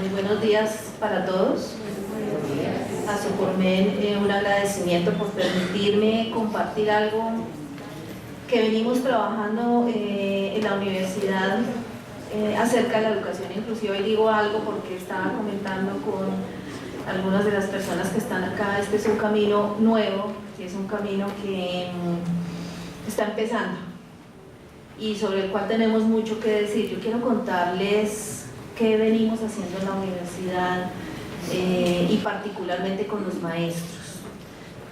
Muy buenos días para todos. A Socormen, un agradecimiento por permitirme compartir algo que venimos trabajando en la universidad acerca de la educación inclusiva. Y digo algo porque estaba comentando con algunas de las personas que están acá. Este es un camino nuevo, es un camino que está empezando y sobre el cual tenemos mucho que decir. Yo quiero contarles qué venimos haciendo en la universidad y particularmente con los maestros.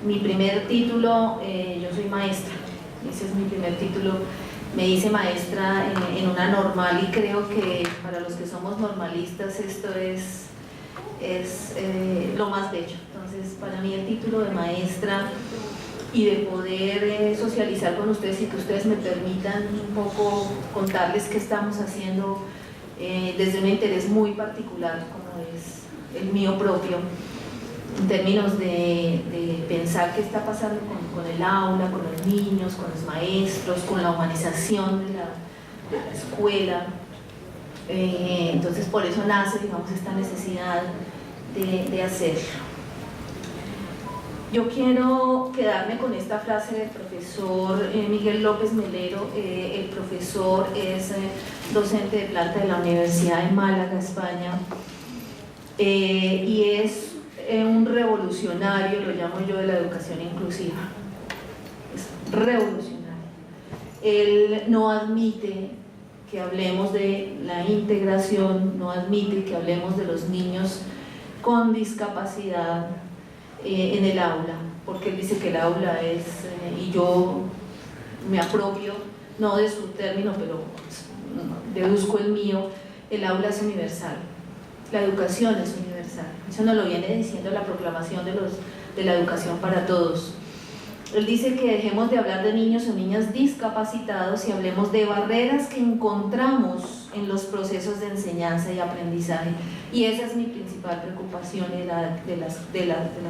Mi primer título, yo soy maestra, ese es mi primer título. Me hice maestra en una normal y creo que para los que somos normalistas esto es lo más bello. Entonces, para mí el título de maestra y de poder socializar con ustedes y que ustedes me permitan un poco contarles qué estamos haciendo desde un interés muy particular como es el mío propio, en términos de pensar qué está pasando con el aula, con los niños, con los maestros, con la humanización de la escuela. Entonces por eso nace, digamos, esta necesidad de hacerlo. Yo quiero quedarme con esta frase del profesor Miguel López Melero. El profesor es docente de planta de la Universidad de Málaga, España, y es un revolucionario, lo llamo yo, de la educación inclusiva. Es revolucionario. Él no admite que hablemos de la integración, no admite que hablemos de los niños con discapacidad en el aula, porque él dice que el aula es, y yo me apropio, no de su término, pero deduzco el mío, el aula es universal, la educación es universal. Eso nos lo viene diciendo la proclamación de la educación para todos. Él dice que dejemos de hablar de niños o niñas discapacitados y hablemos de barreras que encontramos en los procesos de enseñanza y aprendizaje. Y esa es mi principal preocupación y de las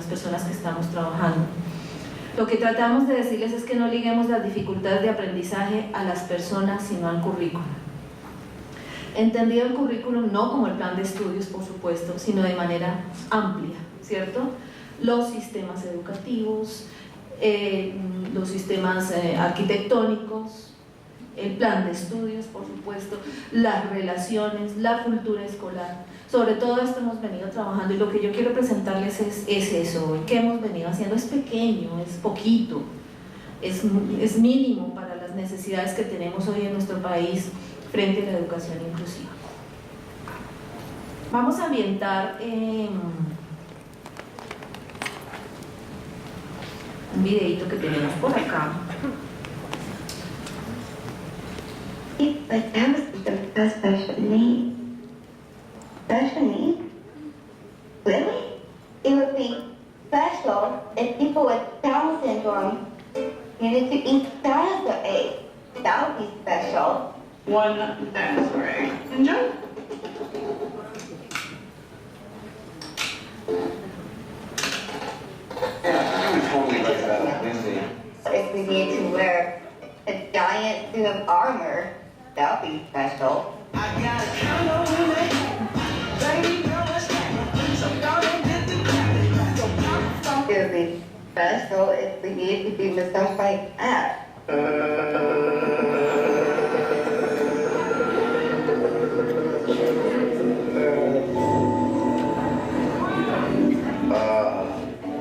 personas que estamos trabajando. Lo que tratamos de decirles es que no liguemos las dificultades de aprendizaje a las personas, sino al currículum. Entendido el currículum no como el plan de estudios, por supuesto, sino de manera amplia, ¿cierto? Los sistemas educativos, los sistemas arquitectónicos, el plan de estudios, por supuesto, las relaciones, la cultura escolar. Sobre todo esto hemos venido trabajando y lo que yo quiero presentarles es eso. ¿Qué hemos venido haciendo? Es pequeño, es poquito, es mínimo para las necesidades que tenemos hoy en nuestro país frente a la educación inclusiva. Vamos a ambientar un videito que tenemos por acá. But that was a special need. Special need? Really? It would be special if people with Down syndrome needed to eat dinosaur eggs. That would be special. One dinosaur egg. Enjoy. If we need to wear a giant suit of armor, that would be special. I got a condo in baby girl, let's get so y'all don't get the credit. So pop It would be special if we needed to be massaged like that.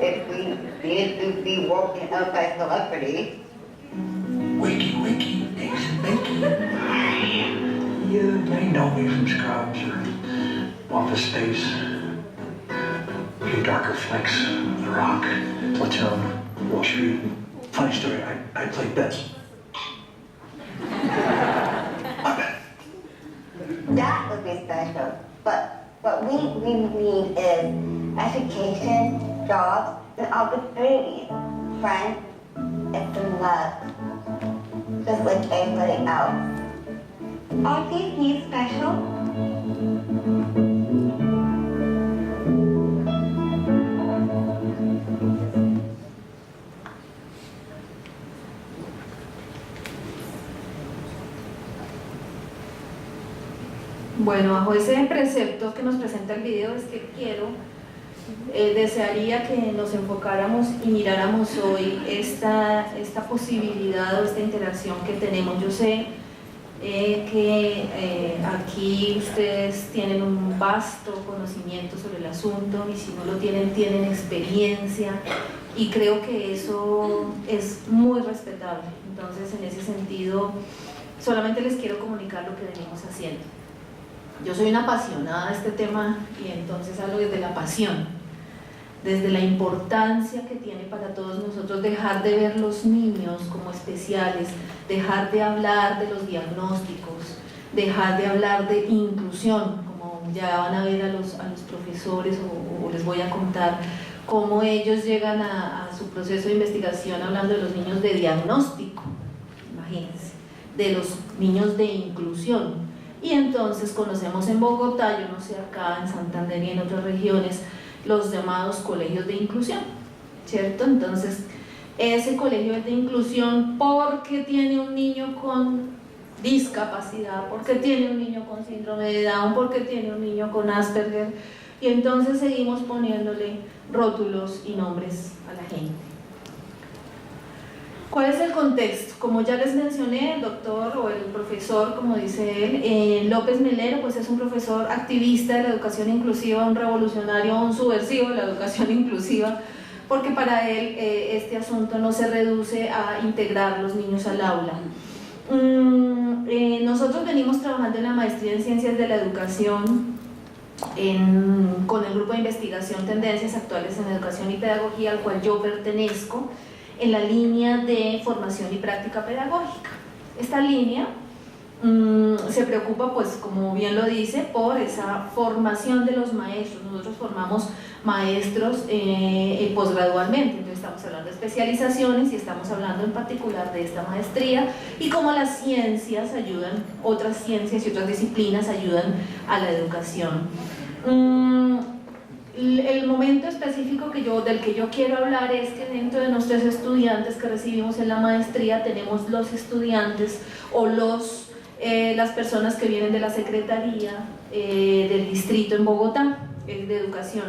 If we needed to be woken up by celebrities. Wakey, wakey, eggs and bacon. You may know me from Scrubs or Office Space. Few darker flicks, The Rock, Platoon, Wall Street. Funny story, I played Betts. My bad. That would be special. But what we need is education, jobs, and opportunities, friends, and some love. Just like everybody else. Are these needs special? Bueno, bajo ese precepto que nos presenta el video es que desearía que nos enfocáramos y miráramos hoy esta posibilidad o esta interacción que tenemos. Yo sé que aquí ustedes tienen un vasto conocimiento sobre el asunto y si no lo tienen, tienen experiencia y creo que eso es muy respetable. Entonces, en ese sentido, solamente les quiero comunicar lo que venimos haciendo. Yo soy una apasionada de este tema y entonces hablo desde la pasión, desde la importancia que tiene para todos nosotros dejar de ver los niños como especiales, dejar de hablar de los diagnósticos, dejar de hablar de inclusión, como ya van a ver a los profesores o les voy a contar cómo ellos llegan a su proceso de investigación hablando de los niños de diagnóstico, imagínense, de los niños de inclusión. Y entonces conocemos en Bogotá, yo no sé acá en Santander y en otras regiones, los llamados colegios de inclusión, ¿cierto? Entonces, ese colegio de inclusión, porque tiene un niño con discapacidad, porque tiene un niño con síndrome de Down, porque tiene un niño con Asperger, y entonces seguimos poniéndole rótulos y nombres a la gente. ¿Cuál es el contexto? Como ya les mencioné, el doctor o el profesor, como dice él, López Melero, pues es un profesor activista de la educación inclusiva, un revolucionario, un subversivo de la educación inclusiva, porque para él este asunto no se reduce a integrar los niños al aula. Nosotros venimos trabajando en la maestría en Ciencias de la Educación con el grupo de investigación Tendencias Actuales en Educación y Pedagogía, al cual yo pertenezco, en la línea de formación y práctica pedagógica. Esta línea se preocupa, pues como bien lo dice, por esa formación de los maestros. Nosotros formamos maestros posgradualmente, entonces estamos hablando de especializaciones y estamos hablando en particular de esta maestría y cómo las ciencias ayudan, otras ciencias y otras disciplinas ayudan a la educación. El momento específico del que yo quiero hablar es que dentro de nuestros estudiantes que recibimos en la maestría tenemos los estudiantes o las personas que vienen de la Secretaría del Distrito en Bogotá, de Educación.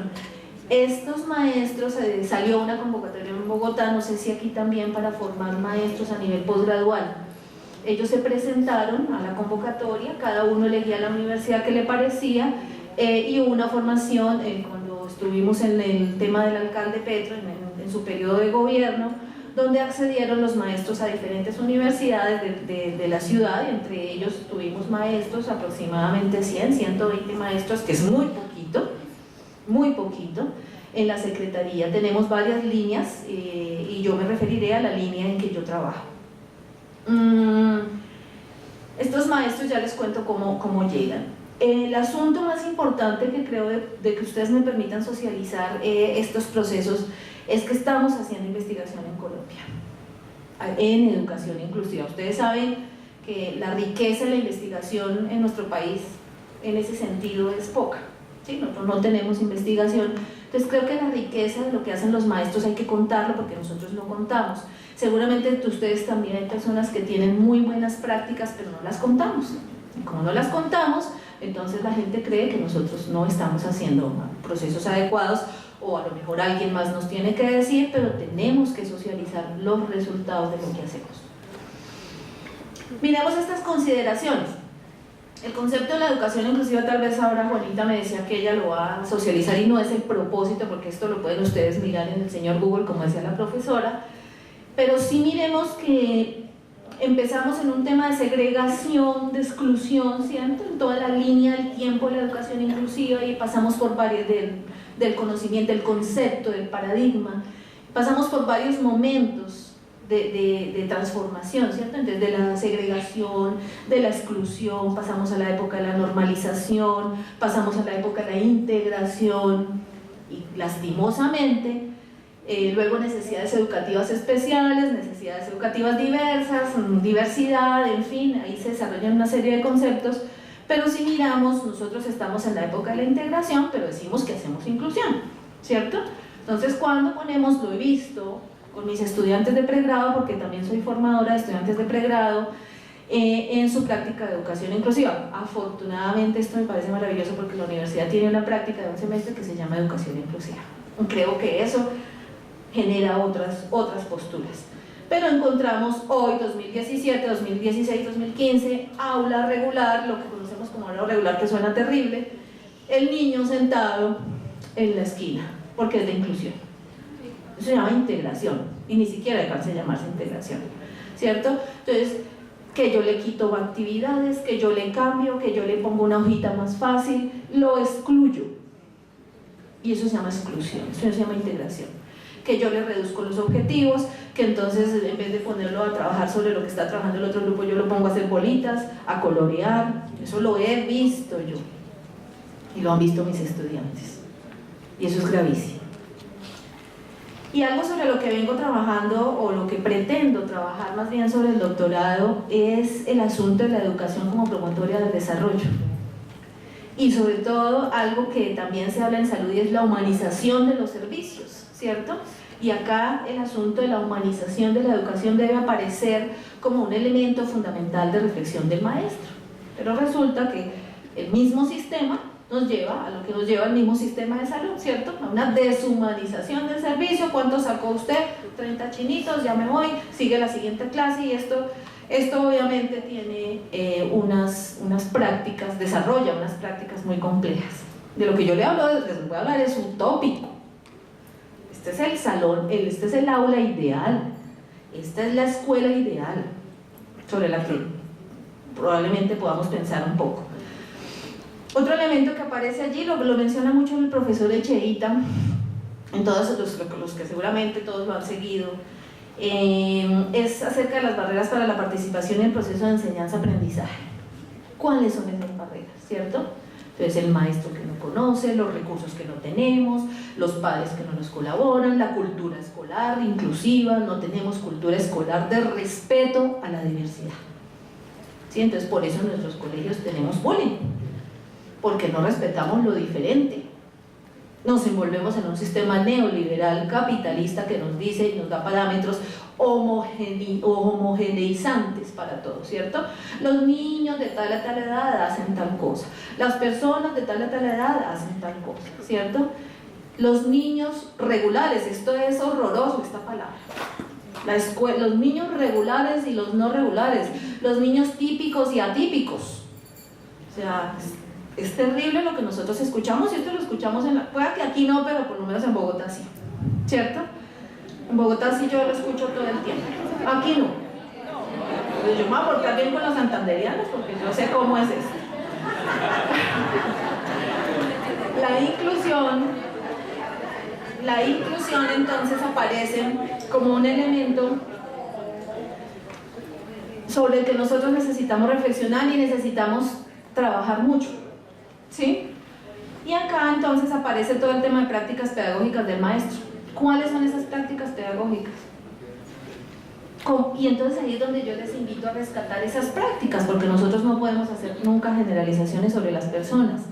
Estos maestros, salió una convocatoria en Bogotá, no sé si aquí también, para formar maestros a nivel posgradual. Ellos se presentaron a la convocatoria, cada uno elegía la universidad que le parecía y hubo una formación cuando estuvimos en el tema del alcalde Petro, en su periodo de gobierno, donde accedieron los maestros a diferentes universidades de la ciudad, y entre ellos tuvimos maestros, aproximadamente 100, 120 maestros, que es muy poquito, en la Secretaría. Tenemos varias líneas y yo me referiré a la línea en que yo trabajo. Estos maestros ya les cuento cómo llegan. El asunto más importante que creo de que ustedes me permitan socializar estos procesos es que estamos haciendo investigación en Colombia, en educación inclusiva. Ustedes saben que la riqueza de la investigación en nuestro país en ese sentido es poca, ¿sí? Nosotros no tenemos investigación, entonces creo que la riqueza de lo que hacen los maestros hay que contarlo porque nosotros no contamos. Seguramente ustedes también hay personas que tienen muy buenas prácticas pero no las contamos, y como no las contamos, entonces la gente cree que nosotros no estamos haciendo procesos adecuados o a lo mejor alguien más nos tiene que decir, pero tenemos que socializar los resultados de lo que hacemos. Miremos estas consideraciones. El concepto de la educación inclusiva, tal vez ahora Juanita me decía que ella lo va a socializar y no es el propósito, porque esto lo pueden ustedes mirar en el señor Google, como decía la profesora, pero sí miremos que empezamos en un tema de segregación, de exclusión, ¿cierto? En toda la línea del tiempo de la educación inclusiva y pasamos por varios del conocimiento, del concepto, del paradigma, pasamos por varios momentos de transformación, ¿cierto? Entonces, de la segregación, de la exclusión, pasamos a la época de la normalización, pasamos a la época de la integración y lastimosamente luego necesidades educativas especiales, necesidades educativas diversas, diversidad, en fin, ahí se desarrollan una serie de conceptos, pero si miramos, nosotros estamos en la época de la integración, pero decimos que hacemos inclusión, ¿cierto? Entonces, cuando ponemos, lo he visto con mis estudiantes de pregrado, porque también soy formadora de estudiantes de pregrado, en su práctica de educación inclusiva. Afortunadamente esto me parece maravilloso porque la universidad tiene una práctica de un semestre que se llama educación inclusiva. Creo que eso genera otras posturas. Pero encontramos hoy, 2017, 2016, 2015, aula regular, lo que conocemos como aula regular, que suena terrible, el niño sentado en la esquina, porque es de inclusión. Eso se llama integración, y ni siquiera alcanza a llamarse integración, ¿cierto? Entonces, que yo le quito actividades, que yo le cambio, que yo le pongo una hojita más fácil, lo excluyo. Y eso se llama exclusión, eso se llama integración. Que yo le reduzco los objetivos, que entonces en vez de ponerlo a trabajar sobre lo que está trabajando el otro grupo, yo lo pongo a hacer bolitas, a colorear. Eso lo he visto yo y lo han visto mis estudiantes, y eso es gravísimo. Y algo sobre lo que vengo trabajando, o lo que pretendo trabajar más bien sobre el doctorado, es el asunto de la educación como promotora del desarrollo. Y sobre todo algo que también se habla en salud, y es la humanización de los servicios, ¿cierto? Y acá el asunto de la humanización de la educación debe aparecer como un elemento fundamental de reflexión del maestro. Pero resulta que el mismo sistema nos lleva a lo que nos lleva el mismo sistema de salud, ¿cierto? A una deshumanización del servicio. ¿Cuánto sacó usted? 30 chinitos, ya me voy, sigue la siguiente clase. Y esto obviamente tiene unas prácticas, desarrolla unas prácticas muy complejas. De lo que yo les voy a hablar es utópico. Este es el salón, este es el aula ideal, esta es la escuela ideal sobre la que probablemente podamos pensar un poco. Otro elemento que aparece allí, lo menciona mucho el profesor Echeita, en todos los que seguramente todos lo han seguido, es acerca de las barreras para la participación en el proceso de enseñanza-aprendizaje. ¿Cuáles son esas barreras, cierto? Entonces, el maestro que no conoce, los recursos que no tenemos, los padres que no nos colaboran, la cultura escolar inclusiva, no tenemos cultura escolar de respeto a la diversidad. ¿Sí? Entonces, por eso en nuestros colegios tenemos bullying, porque no respetamos lo diferente. Nos envolvemos en un sistema neoliberal capitalista que nos dice y nos da parámetros homogeneizantes para todo, ¿cierto? Los niños de tal a tal edad hacen tal cosa, las personas de tal a tal edad hacen tal cosa, ¿cierto? Los niños regulares, esto es horroroso esta palabra, los niños regulares y los no regulares, los niños típicos y atípicos, o sea, es terrible lo que nosotros escuchamos, y esto lo escuchamos puede que aquí no, pero por lo menos en Bogotá sí, ¿cierto? En Bogotá sí yo lo escucho todo el tiempo, aquí no. Pues yo me voy a portar bien con los santanderianos porque yo sé cómo es esto. La inclusión entonces aparece como un elemento sobre el que nosotros necesitamos reflexionar y necesitamos trabajar mucho, ¿sí? Y acá entonces aparece todo el tema de prácticas pedagógicas del maestro. ¿Cuáles son esas prácticas pedagógicas? Y entonces ahí es donde yo les invito a rescatar esas prácticas, porque nosotros no podemos hacer nunca generalizaciones sobre las personas.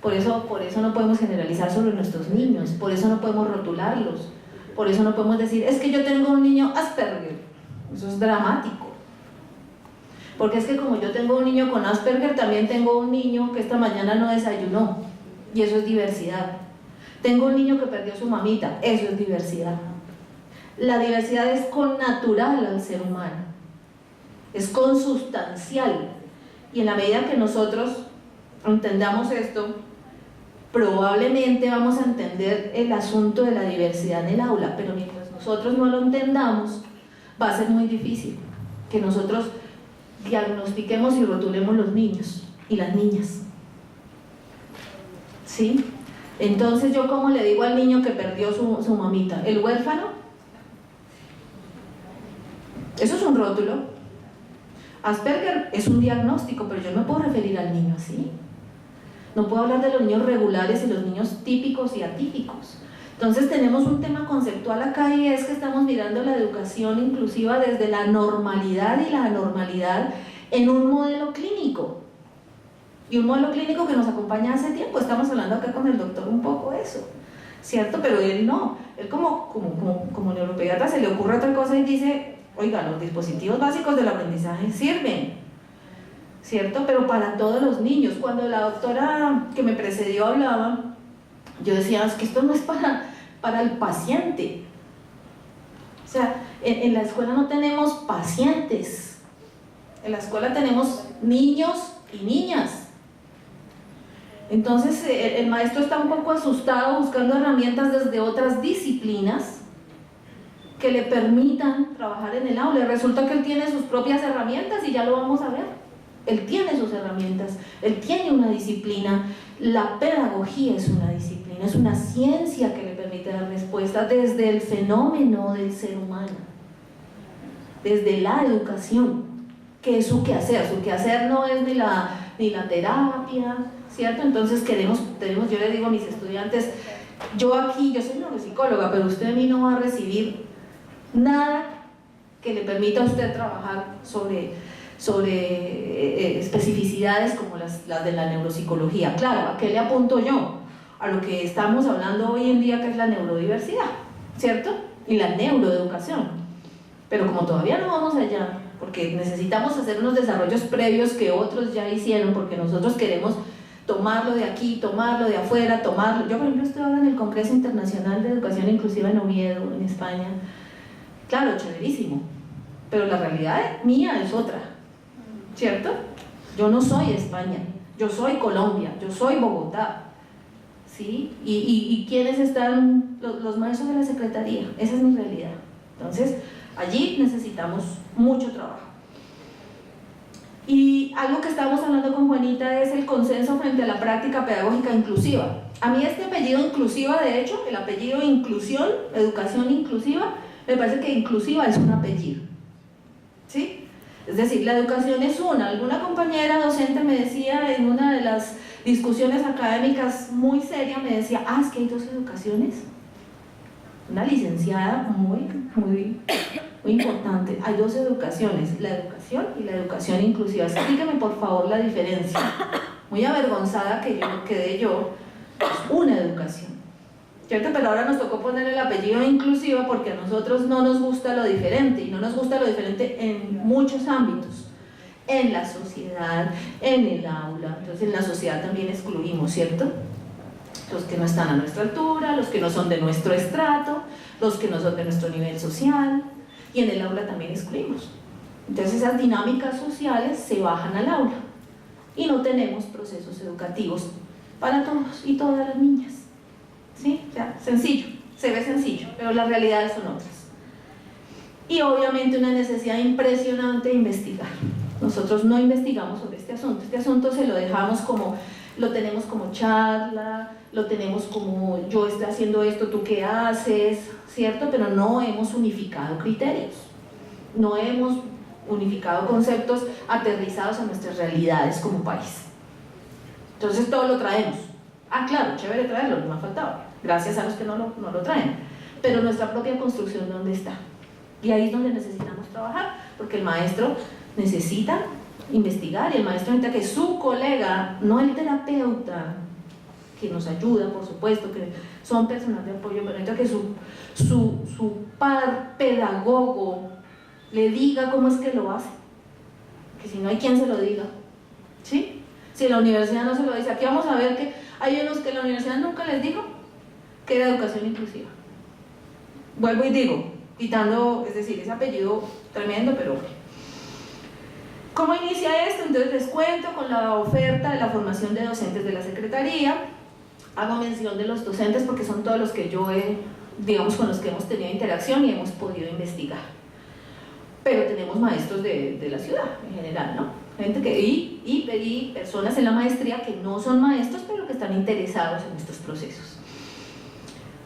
Por eso no podemos generalizar sobre nuestros niños, por eso no podemos rotularlos, por eso no podemos decir, es que yo tengo un niño Asperger. Eso es dramático. Porque es que como yo tengo un niño con Asperger, también tengo un niño que esta mañana no desayunó, y eso es diversidad. Tengo un niño que perdió su mamita, eso es diversidad. La diversidad es connatural al ser humano, es consustancial, y en la medida que nosotros entendamos esto, probablemente vamos a entender el asunto de la diversidad en el aula, pero mientras nosotros no lo entendamos, va a ser muy difícil que nosotros diagnostiquemos y rotulemos los niños y las niñas, ¿sí? Entonces yo, ¿cómo le digo al niño que perdió su mamita? ¿El huérfano? Eso es un rótulo. Asperger es un diagnóstico, pero yo no puedo referir al niño así. No puedo hablar de los niños regulares y los niños típicos y atípicos. Entonces tenemos un tema conceptual acá, y es que estamos mirando la educación inclusiva desde la normalidad y la anormalidad en un modelo clínico. Y un modelo clínico que nos acompaña hace tiempo. Estamos hablando acá con el doctor un poco eso, ¿cierto? Pero él no, él como neuropediatra se le ocurre otra cosa y dice, oiga, los dispositivos básicos del aprendizaje sirven, ¿cierto? Pero para todos los niños. Cuando la doctora que me precedió hablaba, yo decía, es que esto no es para el paciente. O sea, en la escuela no tenemos pacientes, en la escuela tenemos niños y niñas. Entonces el maestro está un poco asustado buscando herramientas desde otras disciplinas que le permitan trabajar en el aula. Y resulta que él tiene sus propias herramientas y ya lo vamos a ver. Él tiene sus herramientas, él tiene una disciplina. La pedagogía es una disciplina, es una ciencia que le permite dar respuesta desde el fenómeno del ser humano, desde la educación, que es su quehacer. Su quehacer no es ni la terapia, ¿cierto? Entonces yo le digo a mis estudiantes, yo soy neuropsicóloga, pero usted a mí no va a recibir nada que le permita a usted trabajar sobre especificidades como las de la neuropsicología. Claro, ¿a qué le apunto yo? A lo que estamos hablando hoy en día, que es la neurodiversidad, ¿cierto? Y la neuroeducación. Pero como todavía no vamos allá, porque necesitamos hacer unos desarrollos previos que otros ya hicieron, porque nosotros queremos tomarlo de aquí, tomarlo de afuera, tomarlo. Yo, por ejemplo, estoy ahora en el Congreso Internacional de Educación Inclusiva en Oviedo, en España. Claro, chéverísimo, pero la realidad mía es otra, ¿cierto? Yo no soy España, yo soy Colombia, yo soy Bogotá, ¿sí? ¿Y quiénes están? Los maestros de la secretaría. Esa es mi realidad. Entonces, allí necesitamos mucho trabajo. Y algo que estábamos hablando con Juanita es el consenso frente a la práctica pedagógica inclusiva. A mí este apellido inclusiva, de hecho, el apellido inclusión, educación inclusiva, me parece que inclusiva es un apellido, ¿sí? Es decir, la educación es una. Alguna compañera docente me decía en una de las discusiones académicas muy seria, me decía, es que hay dos educaciones. Una licenciada muy importante. Hay dos educaciones, la educación y la educación inclusiva. Explíqueme por favor la diferencia. Muy avergonzada que yo quedé yo. Es una educación, ¿cierto? Pero ahora nos tocó poner el apellido inclusiva porque a nosotros no nos gusta lo diferente, y no nos gusta lo diferente en muchos ámbitos. En la sociedad, en el aula. Entonces en la sociedad también excluimos, ¿cierto? Los que no están a nuestra altura, los que no son de nuestro estrato, los que no son de nuestro nivel social, y en el aula también excluimos. Entonces esas dinámicas sociales se bajan al aula y no tenemos procesos educativos para todos y todas las niñas, ¿sí? O sea, sencillo, se ve sencillo, pero las realidades son otras. Y obviamente una necesidad impresionante de investigar. Nosotros no investigamos sobre este asunto se lo dejamos como, lo tenemos como charla, lo tenemos como yo estoy haciendo esto, tú qué haces, ¿cierto? Pero no hemos unificado criterios, no hemos unificado conceptos aterrizados a nuestras realidades como país. Entonces todo lo traemos. Claro, chévere traerlo, no me ha faltado, gracias a los que no lo traen, pero nuestra propia construcción, ¿dónde está? Y ahí es donde necesitamos trabajar, porque el maestro necesita investigar, y el maestro necesita que su colega, no el terapeuta, que nos ayuda, por supuesto, que son personas de apoyo, pero necesita que su par pedagogo le diga cómo es que lo hace, que si no hay quien se lo diga, ¿sí? Si la universidad no se lo dice, aquí vamos a ver que hay unos que la universidad nunca les dijo que era educación inclusiva. Vuelvo y digo, quitando, es decir, ese apellido tremendo, pero ¿cómo inicia esto? Entonces les cuento con la oferta de la formación de docentes de la Secretaría. Hago mención de los docentes porque son todos los que yo con los que hemos tenido interacción y hemos podido investigar. Pero tenemos maestros de la ciudad en general, ¿no? Gente y personas en la maestría que no son maestros, pero que están interesados en estos procesos.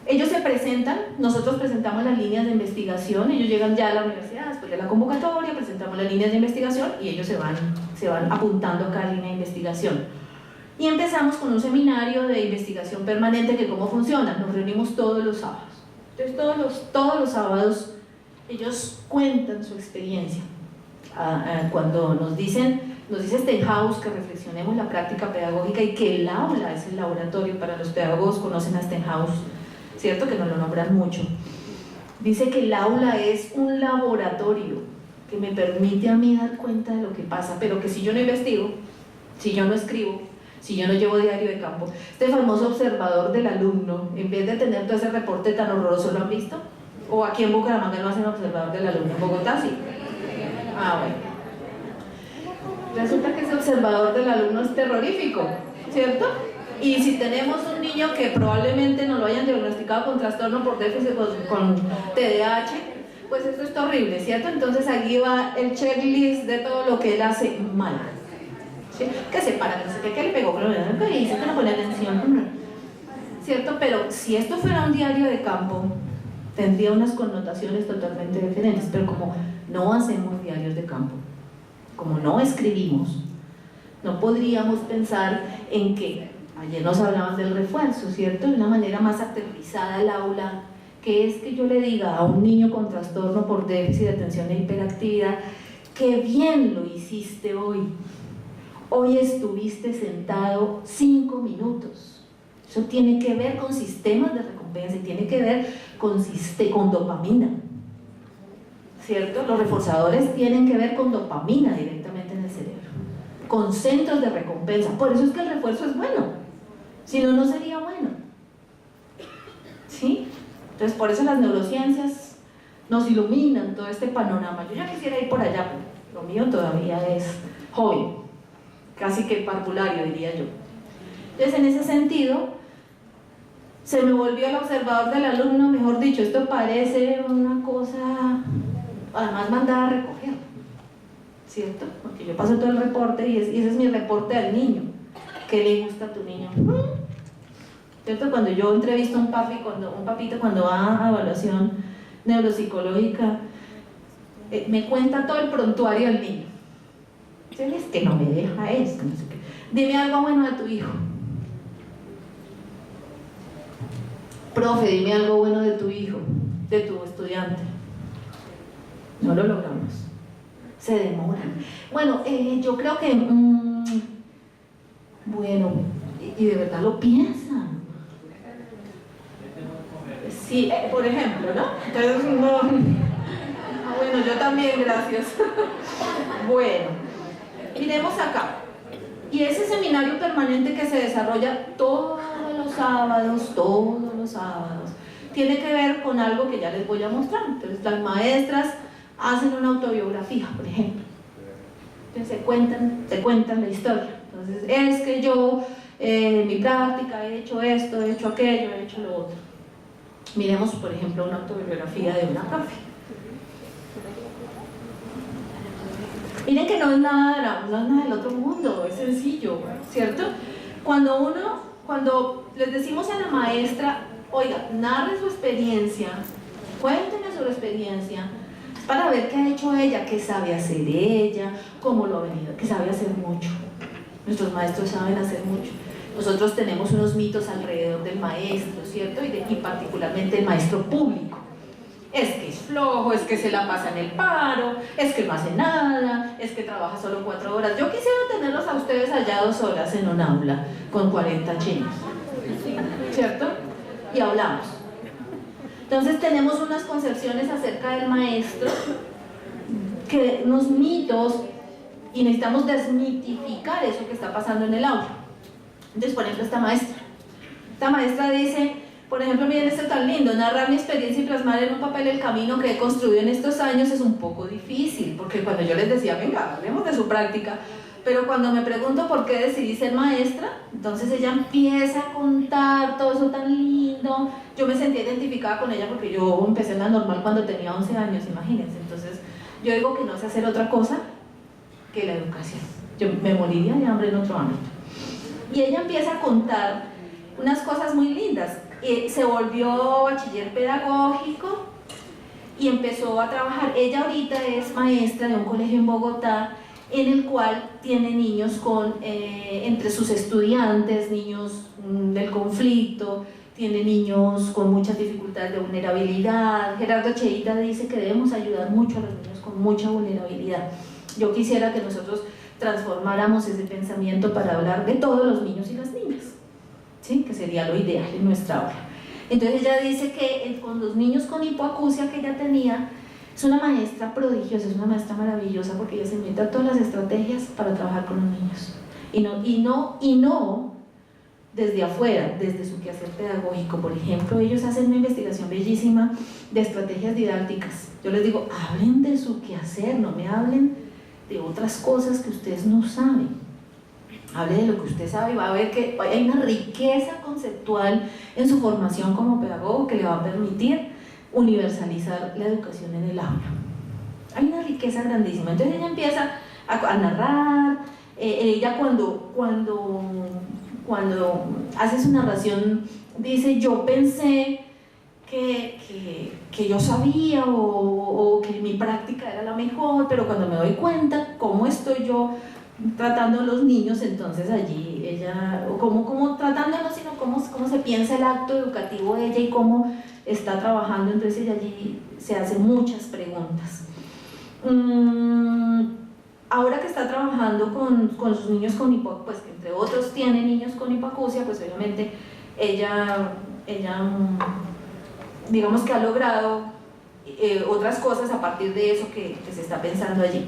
Ellos se presentan, nosotros presentamos las líneas de investigación, ellos llegan ya a la universidad después de la convocatoria, presentamos las líneas de investigación y ellos se van apuntando a cada línea de investigación. Y empezamos con un seminario de investigación permanente que cómo funciona, nos reunimos todos los sábados. Entonces todos los sábados ellos cuentan su experiencia. Cuando nos dice Stenhouse que reflexionemos la práctica pedagógica y que el aula es el laboratorio, para los pedagogos conocen a Stenhouse, ¿cierto? Que nos lo nombran mucho. Dice que el aula es un laboratorio que me permite a mí dar cuenta de lo que pasa, pero que si yo no investigo, si yo no escribo, si yo no llevo diario de campo, este famoso observador del alumno, en vez de tener todo ese reporte tan horroroso, ¿lo han visto? ¿O aquí en Bucaramanga no hacen observador del alumno? ¿En Bogotá sí? Ah, bueno. Resulta que ese observador del alumno es terrorífico, ¿cierto? Y si tenemos un niño que probablemente no lo hayan diagnosticado con trastorno por déficit con TDAH, pues esto es horrible, ¿cierto? Entonces aquí va el checklist de todo lo que él hace mal. ¿Sí? Que se para, que no sé qué, que le pegó, que dice que no pone atención, ¿cierto? Pero si esto fuera un diario de campo, tendría unas connotaciones totalmente diferentes, pero como no hacemos diarios de campo, como no escribimos, no podríamos pensar en que, ayer nos hablaban del refuerzo, ¿cierto? De una manera más aterrizada al aula, que es que yo le diga a un niño con trastorno por déficit de atención e hiperactividad, qué bien lo hiciste hoy. Hoy estuviste sentado 5 minutos. Eso tiene que ver con sistemas de recompensa y tiene que ver con dopamina, ¿cierto? Los reforzadores tienen que ver con dopamina directamente en el cerebro, con centros de recompensa. Por eso es que el refuerzo es bueno, si no, no sería bueno, ¿sí? Entonces por eso las neurociencias nos iluminan todo este panorama. Yo ya quisiera ir por allá, pero lo mío todavía es joven, casi que parvulario, diría yo. Entonces, en ese sentido, se me volvió el observador del alumno, mejor dicho, esto parece una cosa, además mandada a recoger, ¿cierto? Porque yo paso todo el reporte y ese es mi reporte al niño. ¿Qué le gusta a tu niño? ¿Cierto? Cuando yo entrevisto a un papito cuando va a evaluación neuropsicológica, me cuenta todo el prontuario del niño. Es que no me deja esto, no sé qué. Dime algo bueno de tu hijo. Profe, dime algo bueno de tu hijo, de tu estudiante. No lo logramos. Se demoran. Bueno, yo creo que... bueno, y de verdad lo piensan. Sí, por ejemplo, ¿no? Entonces, no... Ah, bueno, yo también, gracias. Bueno. Miremos acá, y ese seminario permanente que se desarrolla todos los sábados, tiene que ver con algo que ya les voy a mostrar. Entonces las maestras hacen una autobiografía, por ejemplo. Entonces se cuentan la historia. Entonces es que yo en mi práctica he hecho esto, he hecho aquello, he hecho lo otro. Miremos, por ejemplo, una autobiografía de una profe. Miren que no es nada del otro mundo, es sencillo, ¿cierto? Cuando les decimos a la maestra, oiga, narre su experiencia, cuénteme su experiencia, es para ver qué ha hecho ella, qué sabe hacer ella, cómo lo ha venido, que sabe hacer mucho. Nuestros maestros saben hacer mucho. Nosotros tenemos unos mitos alrededor del maestro, ¿cierto? Y particularmente el maestro público. Es que es flojo, es que se la pasa en el paro, es que no hace nada, es que trabaja solo 4 horas. Yo quisiera tenerlos a ustedes allá 2 horas en un aula con 40 chinos, ¿cierto? Y hablamos. Entonces tenemos unas concepciones acerca del maestro, que unos mitos, y necesitamos desmitificar eso que está pasando en el aula. Entonces, por ejemplo, esta maestra dice, por ejemplo, miren esto tan lindo, narrar mi experiencia y plasmar en un papel el camino que he construido en estos años es un poco difícil, porque cuando yo les decía, venga, hablemos de su práctica, pero cuando me pregunto por qué decidí ser maestra, entonces ella empieza a contar todo eso tan lindo. Yo me sentí identificada con ella porque yo empecé en la normal cuando tenía 11 años, imagínense. Entonces yo digo que no sé hacer otra cosa que la educación. Yo me moriría de hambre en otro ámbito. Y ella empieza a contar unas cosas muy lindas. Se volvió bachiller pedagógico y empezó a trabajar. Ella ahorita es maestra de un colegio en Bogotá, en el cual tiene niños entre sus estudiantes, niños del conflicto, tiene niños con muchas dificultades de vulnerabilidad. Gerardo Cheita dice que debemos ayudar mucho a los niños con mucha vulnerabilidad. Yo quisiera que nosotros transformáramos ese pensamiento para hablar de todos los niños y las niñas, ¿sí? Que sería lo ideal en nuestra aula. Entonces ella dice que con los niños con hipoacusia que ella tenía, Es una maestra prodigiosa, es una maestra maravillosa porque ella se inventa todas las estrategias para trabajar con los niños. Y no desde afuera, desde su quehacer pedagógico. Por ejemplo, ellos hacen una investigación bellísima de estrategias didácticas. Yo les digo, hablen de su quehacer, no me hablen de otras cosas que ustedes no saben. Hable de lo que usted sabe y va a ver que hay una riqueza conceptual en su formación como pedagogo que le va a permitir universalizar la educación en el aula. Hay una riqueza grandísima. Entonces ella empieza a narrar. Ella cuando hace su narración dice, yo pensé que yo sabía o que mi práctica era la mejor, pero cuando me doy cuenta cómo estoy yo tratando a los niños, entonces allí ella, o como tratándolos, sino cómo se piensa el acto educativo de ella y cómo está trabajando, entonces ella allí se hace muchas preguntas. Ahora que está trabajando con sus niños con hipoacusia, pues que entre otros tiene niños con hipoacusia, pues obviamente ella digamos que ha logrado otras cosas a partir de eso que se está pensando allí.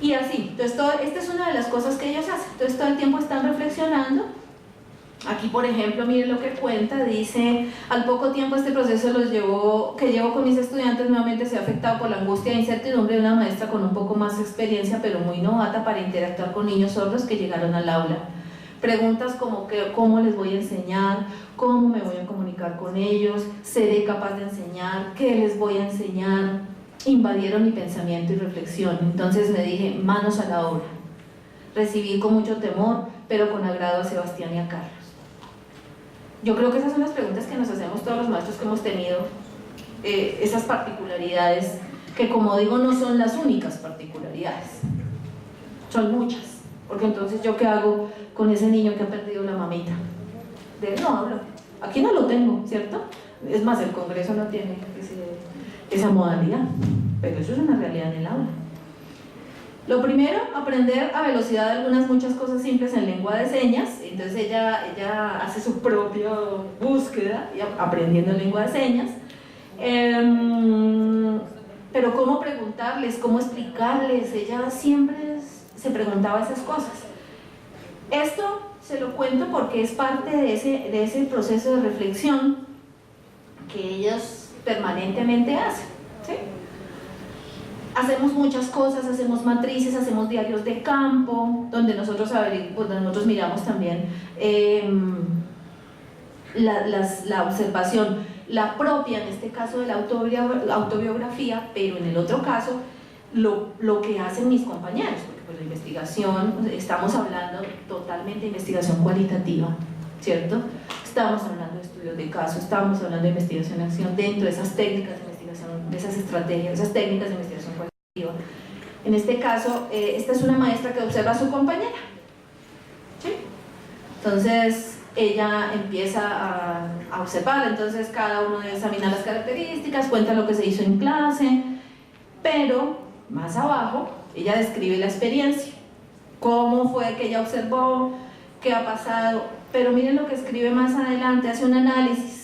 Y así, entonces esta es una de las cosas que ellos hacen, entonces todo el tiempo están reflexionando. Aquí, por ejemplo, miren lo que cuenta, dice, al poco tiempo este proceso que llevo con mis estudiantes nuevamente se ha afectado por la angustia e incertidumbre de una maestra con un poco más de experiencia, pero muy novata para interactuar con niños sordos que llegaron al aula. Preguntas como cómo les voy a enseñar, cómo me voy a comunicar con ellos, seré capaz de enseñar, qué les voy a enseñar, invadieron mi pensamiento y reflexión. Entonces me dije, manos a la obra. Recibí con mucho temor, pero con agrado a Sebastián y a Carlos. Yo creo que esas son las preguntas que nos hacemos todos los maestros que hemos tenido, esas particularidades, que como digo, no son las únicas particularidades, son muchas, porque entonces ¿yo qué hago con ese niño que ha perdido la mamita? De él no hablo, aquí no lo tengo, ¿cierto? Es más, el Congreso no tiene esa modalidad, pero eso es una realidad en el aula. Lo primero, aprender a velocidad muchas cosas simples en lengua de señas. Entonces ella hace su propia búsqueda aprendiendo lengua de señas. Pero cómo preguntarles, cómo explicarles, ella siempre se preguntaba esas cosas. Esto se lo cuento porque es parte de ese proceso de reflexión que ellos permanentemente hacen, ¿sí? Hacemos muchas cosas, hacemos matrices, hacemos diarios de campo, donde nosotros miramos también la observación, la propia, en este caso de la autobiografía, pero en el otro caso, lo que hacen mis compañeros, porque pues la investigación, estamos hablando totalmente de investigación cualitativa, ¿cierto? Estamos hablando de estudios de caso, estamos hablando de investigación-acción dentro de esas técnicas de investigación, de esas estrategias, de esas técnicas de investigación cualitativa. En este caso, esta es una maestra que observa a su compañera, ¿sí? Entonces ella empieza a observar, entonces cada uno debe examinar las características, cuenta lo que se hizo en clase, pero más abajo ella describe la experiencia, cómo fue que ella observó, qué ha pasado, pero miren lo que escribe más adelante, hace un análisis.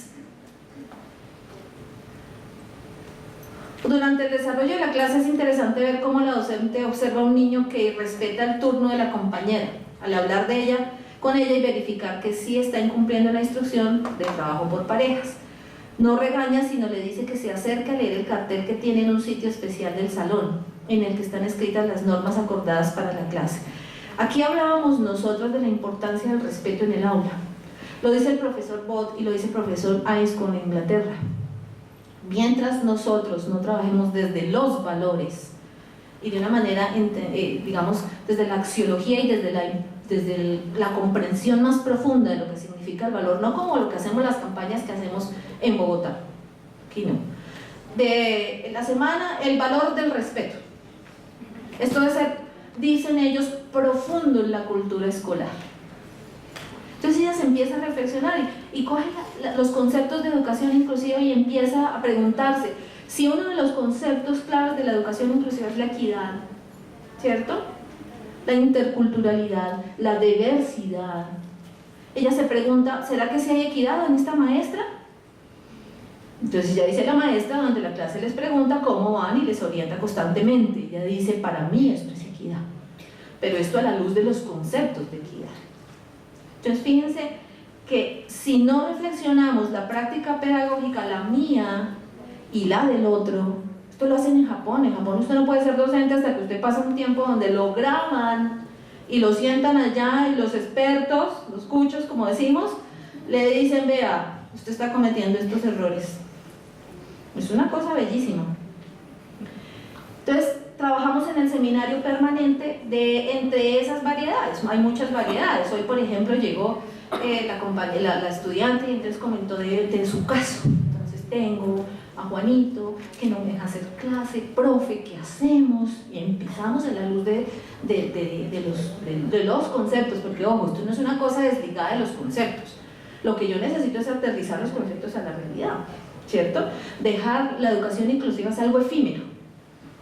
Durante el desarrollo de la clase es interesante ver cómo la docente observa a un niño que respeta el turno de la compañera al hablar de ella, con ella y verificar que sí está incumpliendo la instrucción de trabajo por parejas. No regaña, sino le dice que se acerque a leer el cartel que tiene en un sitio especial del salón, en el que están escritas las normas acordadas para la clase. Aquí hablábamos nosotros de la importancia del respeto en el aula. Lo dice el profesor Bott y lo dice el profesor Ainscough en Inglaterra. Mientras nosotros no trabajemos desde los valores y de una manera, digamos, desde la axiología y desde la comprensión más profunda de lo que significa el valor, no como lo que hacemos las campañas que hacemos en Bogotá, aquí no. De la semana, el valor del respeto. Esto debe ser, dicen ellos, profundo en la cultura escolar. Entonces ella se empieza a reflexionar y coge los conceptos de educación inclusiva y empieza a preguntarse si uno de los conceptos claves de la educación inclusiva es la equidad, ¿cierto? La interculturalidad, la diversidad. Ella se pregunta, ¿será que sí hay equidad en esta maestra? Entonces ya dice la maestra, durante la clase les pregunta cómo van y les orienta constantemente. Ella dice, para mí esto es equidad, pero esto a la luz de los conceptos de equidad. Entonces fíjense que si no reflexionamos la práctica pedagógica, la mía y la del otro, esto lo hacen en Japón usted no puede ser docente hasta que usted pasa un tiempo donde lo graban y lo sientan allá y los expertos, los cuchos como decimos, le dicen, vea, usted está cometiendo estos errores. Es una cosa bellísima. Entonces trabajamos en el seminario permanente entre esas variedades, hay muchas variedades. Hoy por ejemplo llegó la estudiante y entonces comentó de su caso. Entonces tengo a Juanito que no me deja hacer clase, profe, ¿qué hacemos? Y empezamos a la luz de los conceptos, porque ojo, esto no es una cosa desligada de los conceptos. Lo que yo necesito es aterrizar los conceptos a la realidad, ¿cierto? Dejar la educación inclusiva es algo efímero,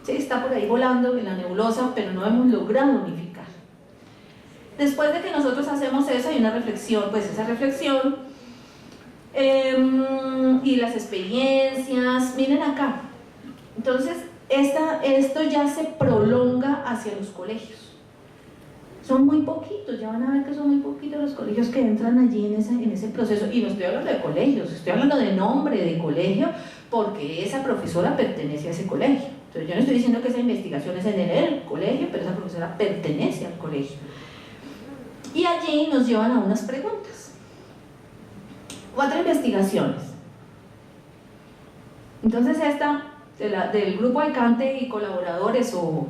¿sí? Está por ahí volando en la nebulosa, pero no hemos logrado unificar. Después de que nosotros hacemos eso, hay una reflexión, pues esa reflexión y las experiencias, miren acá. Entonces, esto ya se prolonga hacia los colegios. Son muy poquitos, ya van a ver que son muy poquitos los colegios que entran allí en ese proceso. Y no estoy hablando de colegios, estoy hablando de nombre de colegio, porque esa profesora pertenece a ese colegio. Entonces yo no estoy diciendo que esa investigación es en el colegio, pero esa profesora pertenece al colegio. Y allí nos llevan a unas preguntas. 4 investigaciones. Entonces esta, del grupo Alcante y colaboradores, o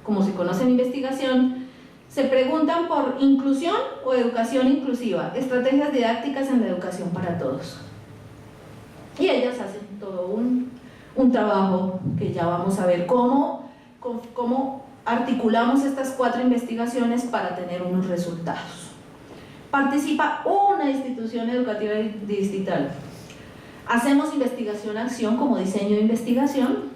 como se conoce en investigación, se preguntan por inclusión o educación inclusiva, estrategias didácticas en la educación para todos. Y ellas hacen todo un trabajo que ya vamos a ver cómo articulamos estas 4 investigaciones para tener unos resultados. Participa una institución educativa distrital. Hacemos investigación-acción como diseño de investigación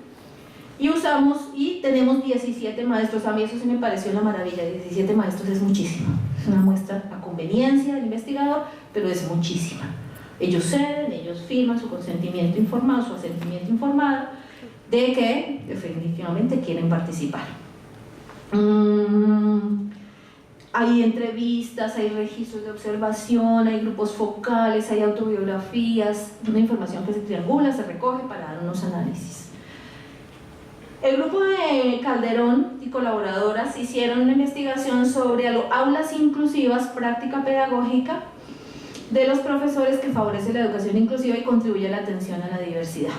y tenemos 17 maestros. A mí eso sí me pareció una maravilla. 17 maestros es muchísimo, es una muestra a conveniencia del investigador, pero es muchísima. Ellos ceden, ellos firman su consentimiento informado, su asentimiento informado de que definitivamente quieren participar. Hay entrevistas, hay registros de observación, hay grupos focales, hay autobiografías, una información que se triangula, se recoge para dar unos análisis. El grupo de Calderón y colaboradoras hicieron una investigación sobre aulas inclusivas, práctica pedagógica de los profesores que favorece la educación inclusiva y contribuye a la atención a la diversidad.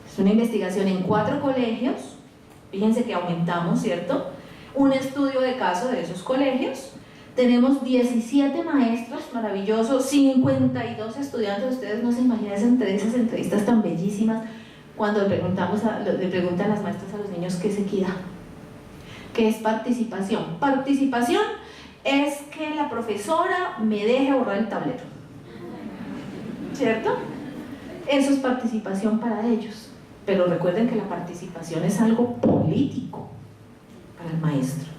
Es una investigación en 4 colegios, fíjense que aumentamos, ¿cierto? Un estudio de caso de esos colegios. Tenemos 17 maestros, maravillosos, 52 estudiantes. Ustedes no se imaginan esas entrevistas tan bellísimas cuando le preguntan las maestras a los niños qué es equidad, qué es participación. Participación es que la profesora me deje borrar el tablero, ¿cierto? Eso es participación para ellos. Pero recuerden que la participación es algo político para el maestro.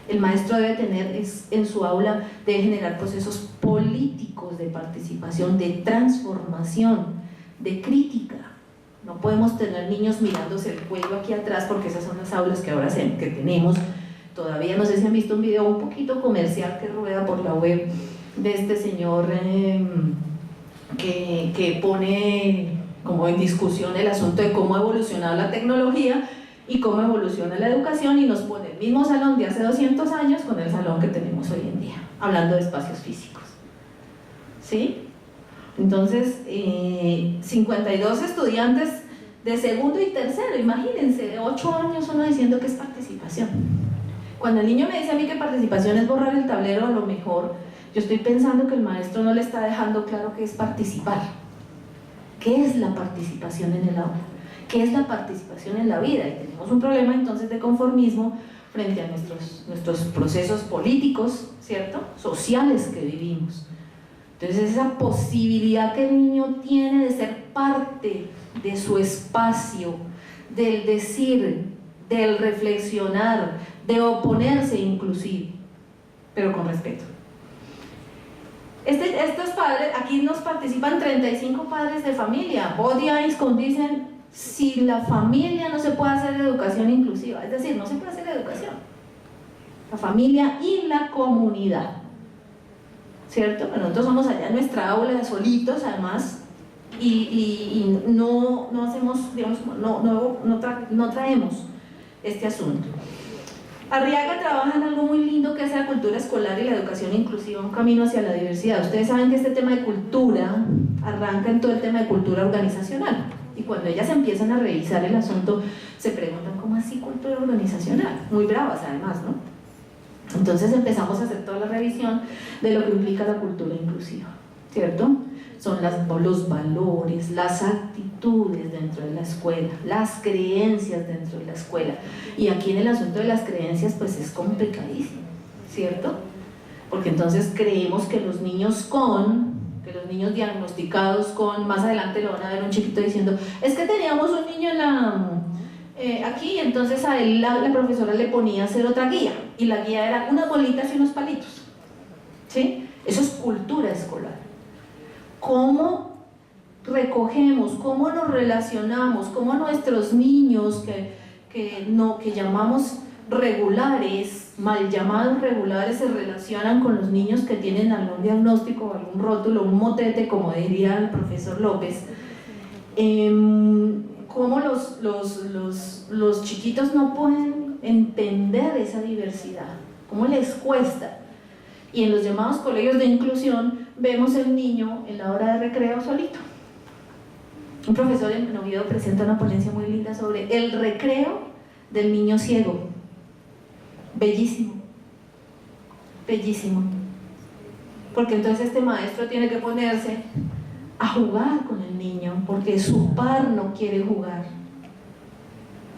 El maestro debe tener en su aula, debe generar procesos políticos de participación, de transformación, de crítica. No podemos tener niños mirándose el cuello aquí atrás, porque esas son las aulas que ahora que tenemos. Todavía no sé si han visto un video un poquito comercial que rueda por la web de este señor que pone como en discusión el asunto de cómo ha evolucionado la tecnología y cómo evoluciona la educación, y nos pone el mismo salón de hace 200 años con el salón que tenemos hoy en día, hablando de espacios físicos, ¿sí? Entonces, 52 estudiantes de segundo y tercero, imagínense, de 8 años uno diciendo que es participación. Cuando el niño me dice a mí que participación es borrar el tablero, a lo mejor yo estoy pensando que el maestro no le está dejando claro qué es participar. ¿Qué es la participación en el aula? ¿Qué es la participación en la vida? Y tenemos un problema entonces de conformismo frente a nuestros procesos políticos, ¿cierto? Sociales que vivimos. Entonces esa posibilidad que el niño tiene de ser parte de su espacio, del decir, del reflexionar, de oponerse inclusive, pero con respeto. Estos padres, aquí nos participan 35 padres de familia. Body Eyes dicen, sin la familia no se puede hacer educación inclusiva, es decir, no se puede hacer educación. La familia y la comunidad, ¿cierto? Bueno, nosotros somos allá en nuestra aula solitos además y no hacemos, digamos, no traemos este asunto. Arriaga trabaja en algo muy lindo que es la cultura escolar y la educación inclusiva, un camino hacia la diversidad. Ustedes saben que este tema de cultura arranca en todo el tema de cultura organizacional. Y cuando ellas empiezan a revisar el asunto, se preguntan, ¿cómo así cultura organizacional? Muy bravas además, ¿no? Entonces empezamos a hacer toda la revisión de lo que implica la cultura inclusiva, ¿cierto? Son los valores, las actitudes dentro de la escuela, las creencias dentro de la escuela. Y aquí en el asunto de las creencias, pues es complicadísimo, ¿cierto? Porque entonces creemos que los niños diagnosticados con, más adelante lo van a ver un chiquito diciendo, es que teníamos un niño aquí, y entonces a él la profesora le ponía a hacer otra guía, y la guía era unas bolitas y unos palitos, ¿sí? Eso es cultura escolar. ¿Cómo recogemos, cómo nos relacionamos, cómo nuestros niños que llamamos regulares, mal llamados regulares, se relacionan con los niños que tienen algún diagnóstico, algún rótulo, un motete, como diría el profesor López? Cómo los chiquitos no pueden entender esa diversidad, cómo les cuesta. Y en los llamados colegios de inclusión vemos el niño en la hora de recreo solito. Un profesor en Oviedo presenta una ponencia muy linda sobre el recreo del niño ciego. Bellísimo, bellísimo. Porque entonces este maestro tiene que ponerse a jugar con el niño, porque su par no quiere jugar.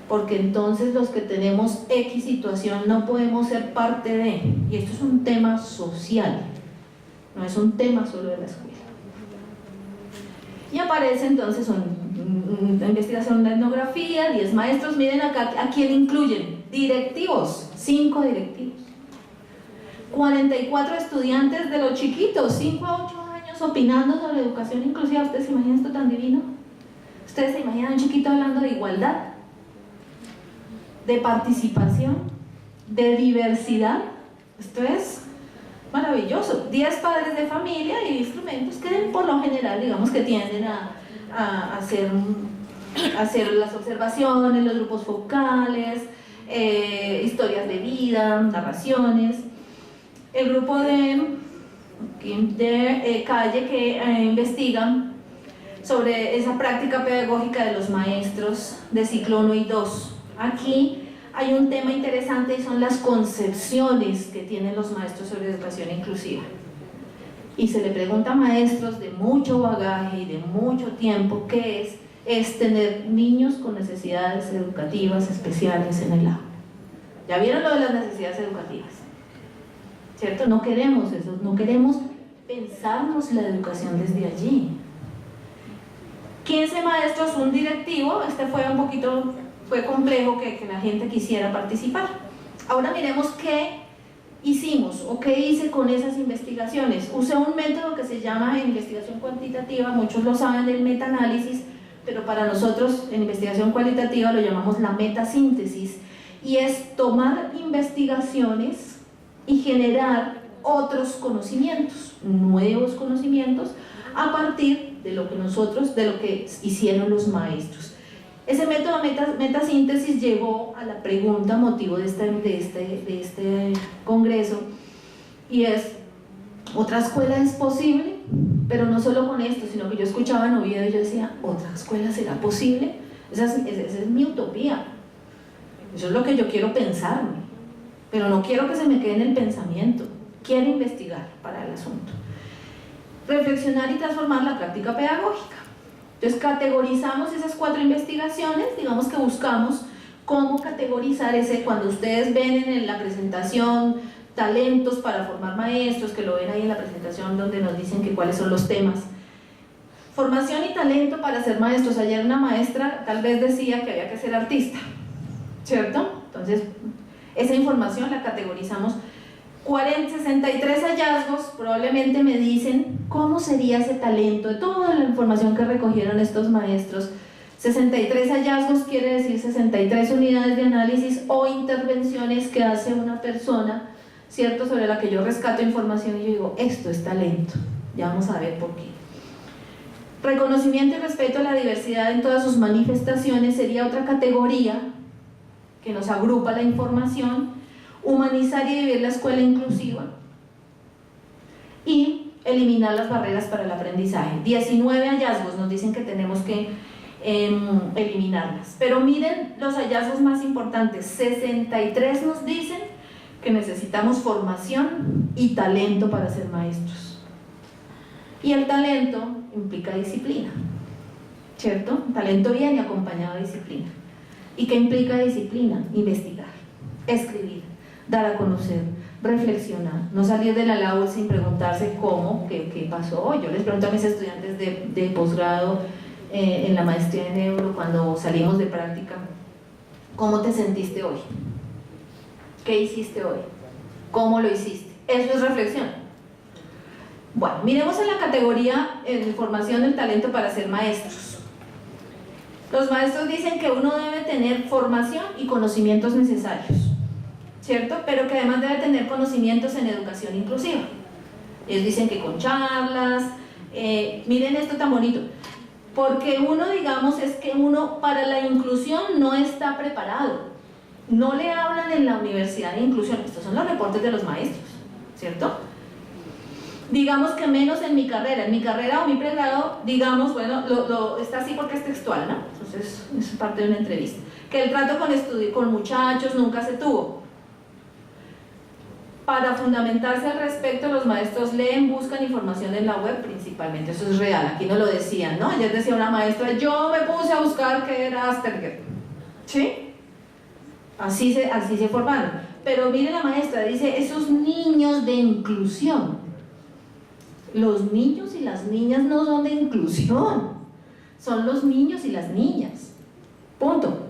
Porque entonces los que tenemos X situación no podemos ser parte de, y esto es un tema social, no es un tema solo de la escuela. Y aparece entonces una investigación de etnografía, 10 maestros, miren acá a quién incluyen, directivos, 5 directivos, 44 estudiantes de los chiquitos, 5 a 8 años opinando sobre educación inclusiva. ¿Ustedes se imaginan esto tan divino? ¿Ustedes se imaginan un chiquito hablando de igualdad, de participación, de diversidad? Esto es maravilloso. 10 padres de familia y instrumentos que por lo general, digamos, que tienden a hacer las observaciones, los grupos focales, historias de vida, narraciones. El grupo de Calle que investigan sobre esa práctica pedagógica de los maestros de ciclo 1 y 2. Aquí hay un tema interesante y son las concepciones que tienen los maestros sobre educación inclusiva. Y se le pregunta a maestros de mucho bagaje y de mucho tiempo qué es tener niños con necesidades educativas especiales en el aula. ¿Ya vieron lo de las necesidades educativas? ¿Cierto? No queremos eso, no queremos pensarnos la educación desde allí. 15 maestros, un directivo, fue complejo que la gente quisiera participar. Ahora miremos qué hicimos o qué hice con esas investigaciones. Usé un método que se llama investigación cuantitativa, muchos lo saben del metaanálisis, pero para nosotros en investigación cualitativa lo llamamos la metasíntesis, y es tomar investigaciones y generar otros conocimientos, nuevos conocimientos, a partir de lo que hicieron los maestros. Ese método metasíntesis llevó a la pregunta motivo de este congreso, y es: ¿otra escuela es posible? Pero no solo con esto, sino que yo escuchaba en Oviedo y yo decía, ¿otra escuela será posible? Esa es mi utopía, eso es lo que yo quiero pensarme, pero no quiero que se me quede en el pensamiento, quiero investigar para el asunto. Reflexionar y transformar la práctica pedagógica. Entonces categorizamos esas 4 investigaciones, digamos que buscamos cómo categorizar cuando ustedes ven en la presentación talentos para formar maestros, que lo ven ahí en la presentación donde nos dicen que cuáles son los temas. Formación y talento para ser maestros. Ayer una maestra tal vez decía que había que ser artista, ¿cierto? Entonces esa información la categorizamos 63 hallazgos probablemente me dicen cómo sería ese talento de toda la información que recogieron estos maestros. 63 hallazgos quiere decir 63 unidades de análisis o intervenciones que hace una persona, ¿cierto?, sobre la que yo rescato información y yo digo, esto es talento. Ya vamos a ver por qué. Reconocimiento y respeto a la diversidad en todas sus manifestaciones sería otra categoría que nos agrupa la información. Humanizar y vivir la escuela inclusiva y eliminar las barreras para el aprendizaje. 19 hallazgos nos dicen que tenemos que eliminarlas, pero miren los hallazgos más importantes. 63 nos dicen que necesitamos formación y talento para ser maestros, y el talento implica disciplina, ¿cierto? Talento viene acompañado de disciplina. ¿Y qué implica disciplina? Investigar, escribir, dar a conocer, reflexionar, no salir de la aula sin preguntarse cómo, qué pasó. Yo les pregunto a mis estudiantes de posgrado en la maestría en neuro, cuando salimos de práctica, ¿cómo te sentiste hoy? ¿Qué hiciste hoy? ¿Cómo lo hiciste? Eso es reflexión. Bueno, miremos en la categoría de formación del talento para ser maestros. Los maestros dicen que uno debe tener formación y conocimientos necesarios, ¿cierto? Pero que además debe tener conocimientos en educación inclusiva. Ellos dicen que con charlas, miren esto tan bonito, porque uno, digamos, es que uno para la inclusión no está preparado. No le hablan en la universidad de inclusión, estos son los reportes de los maestros, ¿cierto? Digamos que menos en mi carrera o mi pregrado, digamos, bueno, está así porque es textual, ¿no? Entonces es parte de una entrevista. Que el trato con muchachos nunca se tuvo. Para fundamentarse al respecto, los maestros leen, buscan información en la web principalmente, eso es real, aquí no lo decían, ¿no? Ayer decía una maestra, yo me puse a buscar qué era Asperger, ¿sí? Así se formaron. Pero mire, la maestra dice, esos niños de inclusión. Los niños y las niñas no son de inclusión, son los niños y las niñas, punto.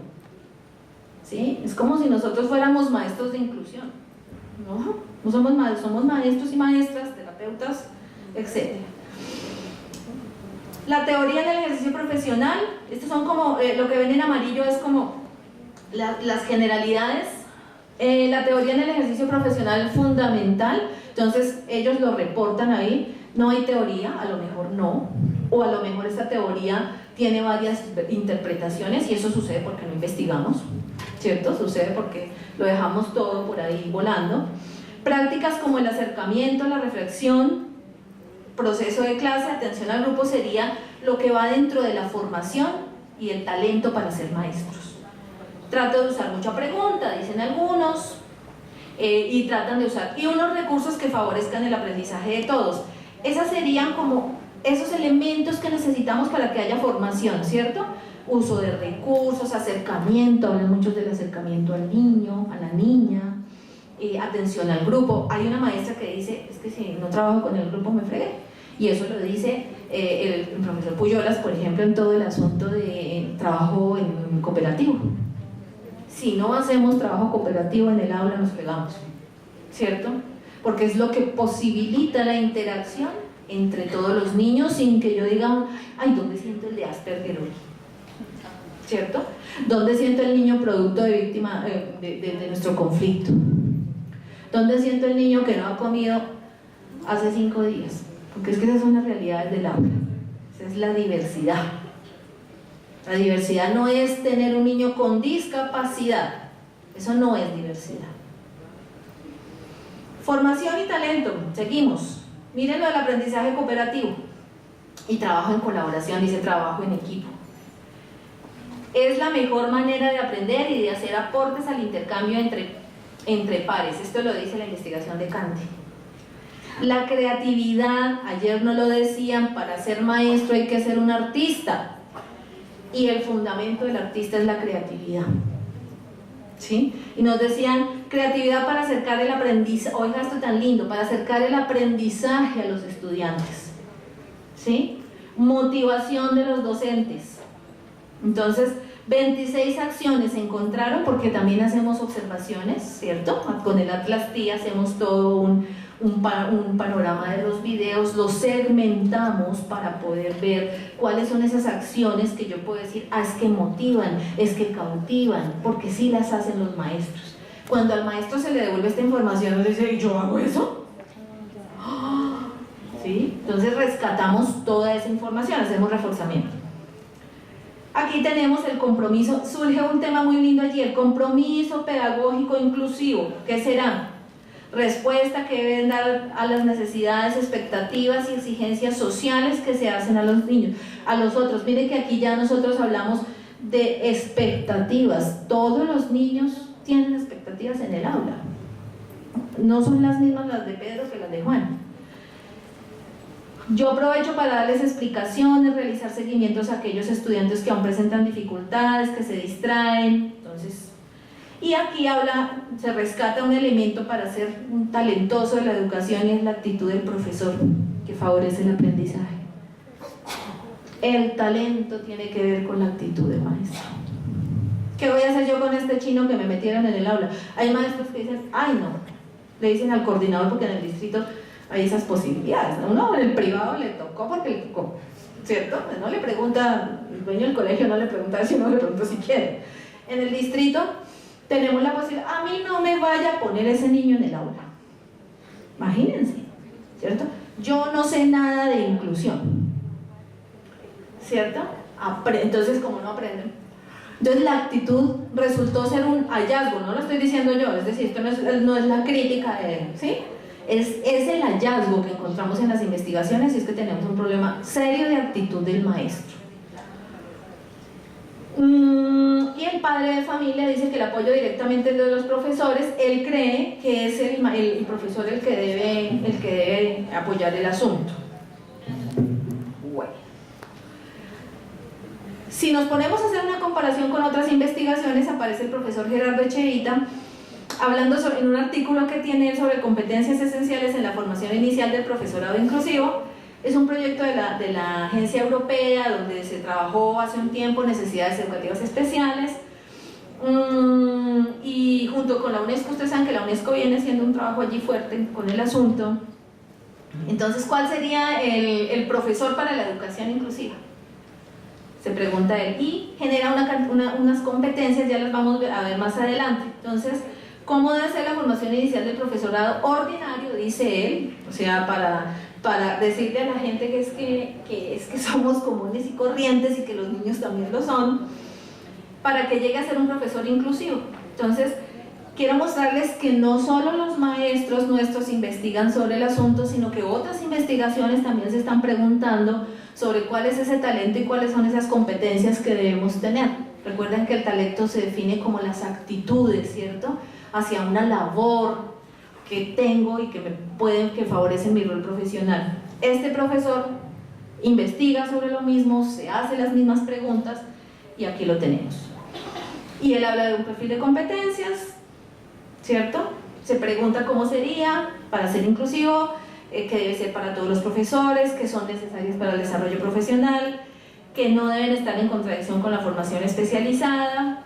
¿Sí? Es como si nosotros fuéramos maestros de inclusión. No somos maestros, somos maestros y maestras, terapeutas, etc. La teoría del ejercicio profesional, estos son como, lo que ven en amarillo es como las generalidades. La teoría en el ejercicio profesional fundamental, entonces ellos lo reportan ahí. No hay teoría, a lo mejor no, o a lo mejor esta teoría tiene varias interpretaciones y eso sucede porque no investigamos, ¿cierto? Sucede porque lo dejamos todo por ahí volando. Prácticas como el acercamiento, la reflexión, proceso de clase, atención al grupo sería lo que va dentro de la formación y el talento para ser maestros. Trato de usar mucha pregunta, dicen algunos, y tratan de usar y unos recursos que favorezcan el aprendizaje de todos. Esas serían como esos elementos que necesitamos para que haya formación, ¿cierto? Uso de recursos, acercamiento, hablan muchos del acercamiento al niño, a la niña, atención al grupo. Hay una maestra que dice, es que si no trabajo con el grupo me fregué, y eso lo dice el profesor Puyolas, por ejemplo, en todo el asunto de trabajo en cooperativo. Si no hacemos trabajo cooperativo en el aula nos fregamos, ¿cierto? Porque es lo que posibilita la interacción entre todos los niños sin que yo diga, ay, ¿dónde siento el de Asperger hoy? ¿Cierto? ¿Dónde siento el niño producto de víctima de nuestro conflicto? ¿Dónde siento el niño que no ha comido hace 5 días? Porque es que esas son las realidades del aula. Esa es la diversidad. La diversidad no es tener un niño con discapacidad. Eso no es diversidad. Formación y talento, seguimos. Miren lo del aprendizaje cooperativo y trabajo en colaboración, dice trabajo en equipo. Es la mejor manera de aprender y de hacer aportes al intercambio entre pares. Esto lo dice la investigación de Cante. La creatividad, ayer nos lo decían, para ser maestro hay que ser un artista. Y el fundamento del artista es la creatividad. ¿Sí? Y nos decían, creatividad para acercar el aprendizaje, oiga esto tan lindo, para acercar el aprendizaje a los estudiantes, ¿sí? Motivación de los docentes. Entonces, 26 acciones se encontraron porque también hacemos observaciones, ¿cierto? Con el Atlas TIA hacemos todo un panorama de los videos, los segmentamos para poder ver cuáles son esas acciones que yo puedo decir, es que motivan, es que cautivan, porque sí las hacen los maestros. Cuando al maestro se le devuelve esta información, le dice, ¿y yo hago eso? ¿Sí? Entonces rescatamos toda esa información, hacemos reforzamiento. Aquí tenemos el compromiso, surge un tema muy lindo allí, el compromiso pedagógico inclusivo. ¿Qué será? Respuesta que deben dar a las necesidades, expectativas y exigencias sociales que se hacen a los niños, a los otros. Miren que aquí ya nosotros hablamos de expectativas. Todos los niños tienen expectativas en el aula. No son las mismas las de Pedro que las de Juan. Yo aprovecho para darles explicaciones, realizar seguimientos a aquellos estudiantes que aún presentan dificultades, que se distraen. Entonces, y aquí se rescata un elemento para ser un talentoso de la educación y es la actitud del profesor que favorece el aprendizaje. El talento tiene que ver con la actitud del maestro. ¿Qué voy a hacer yo con este chino que me metieron en el aula? Hay maestros que dicen, ay no, le dicen al coordinador porque en el distrito hay esas posibilidades. Uno en el privado le tocó porque le tocó, ¿cierto? No le pregunta, el dueño del colegio no le pregunta si uno le pregunta si quiere. En el distrito tenemos la posibilidad, a mí no me vaya a poner ese niño en el aula. Imagínense, ¿cierto? Yo no sé nada de inclusión, ¿cierto? Entonces, como no aprenden. Entonces la actitud resultó ser un hallazgo, no lo estoy diciendo yo, es decir, esto no es la crítica de él, ¿sí? Es el hallazgo que encontramos en las investigaciones y es que tenemos un problema serio de actitud del maestro. Y el padre de familia dice que el apoyo directamente es de los profesores. Él cree que es el profesor el que debe apoyar el asunto. Bueno. Si nos ponemos a hacer una comparación con otras investigaciones, aparece el profesor Gerardo Echeita hablando en un artículo que tiene sobre competencias esenciales en la formación inicial del profesorado inclusivo. Es un proyecto de la agencia europea donde se trabajó hace un tiempo necesidades educativas especiales y junto con la UNESCO, ustedes saben que la UNESCO viene haciendo un trabajo allí fuerte con el asunto. Entonces, ¿cuál sería el profesor para la educación inclusiva? Se pregunta él y genera unas competencias, ya las vamos a ver más adelante. Entonces, ¿cómo debe ser la formación inicial del profesorado ordinario? Dice él, o sea, para decirle a la gente que es que somos comunes y corrientes y que los niños también lo son, para que llegue a ser un profesor inclusivo. Entonces, quiero mostrarles que no solo los maestros nuestros investigan sobre el asunto, sino que otras investigaciones también se están preguntando sobre cuál es ese talento y cuáles son esas competencias que debemos tener. Recuerden que el talento se define como las actitudes, ¿cierto?, hacia una labor que tengo y que favorecen mi rol profesional. Este profesor investiga sobre lo mismo, se hace las mismas preguntas y aquí lo tenemos. Y él habla de un perfil de competencias, ¿cierto? Se pregunta cómo sería para ser inclusivo, qué debe ser para todos los profesores, qué son necesarias para el desarrollo profesional, que no deben estar en contradicción con la formación especializada,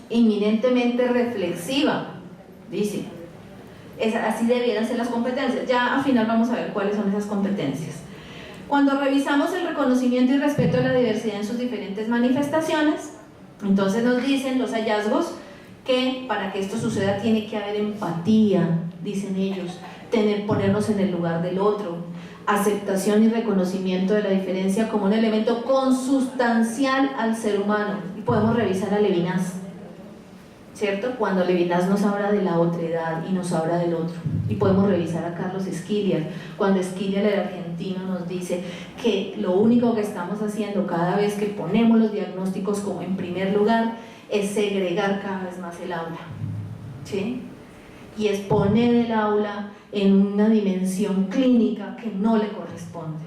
inminentemente reflexiva, dice. Así debieran ser las competencias. Ya al final vamos a ver cuáles son esas competencias. Cuando revisamos el reconocimiento y respeto a la diversidad en sus diferentes manifestaciones, entonces nos dicen los hallazgos que para que esto suceda tiene que haber empatía, dicen ellos, ponernos en el lugar del otro, aceptación y reconocimiento de la diferencia como un elemento consustancial al ser humano. Y podemos revisar a Levinas, ¿cierto? Cuando Levinas nos habla de la otredad y nos habla del otro. Y podemos revisar a Carlos Esquiliar, cuando Esquiliar, el argentino, nos dice que lo único que estamos haciendo cada vez que ponemos los diagnósticos como en primer lugar es segregar cada vez más el aula, ¿sí? Y es poner el aula en una dimensión clínica que no le corresponde.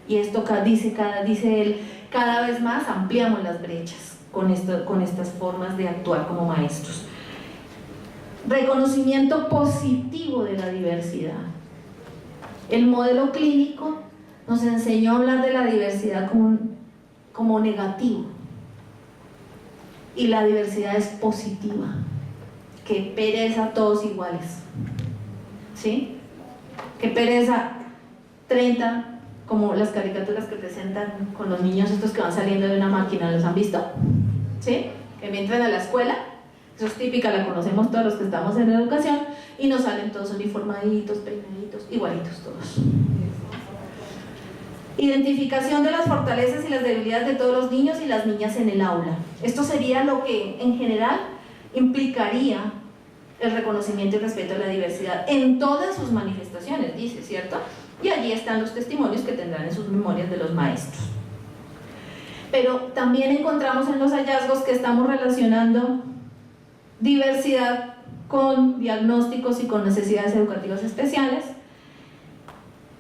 Y esto dice él, cada vez más ampliamos las brechas con estas formas de actuar como maestros. Reconocimiento positivo de la diversidad. El modelo clínico nos enseñó a hablar de la diversidad como negativo. y la diversidad es positiva. Qué pereza todos iguales, ¿sí? Qué pereza 30, como las caricaturas que presentan con los niños estos que van saliendo de una máquina, ¿los han visto? ¿Sí? Que entran a la escuela, eso es típica, la conocemos todos los que estamos en educación, y nos salen todos uniformaditos, peinaditos, igualitos todos. Identificación de las fortalezas y las debilidades de todos los niños y las niñas en el aula. Esto sería lo que en general implicaría el reconocimiento y respeto a la diversidad en todas sus manifestaciones, dice, ¿cierto? Y allí están los testimonios que tendrán en sus memorias de los maestros. Pero también encontramos en los hallazgos que estamos relacionando diversidad con diagnósticos y con necesidades educativas especiales.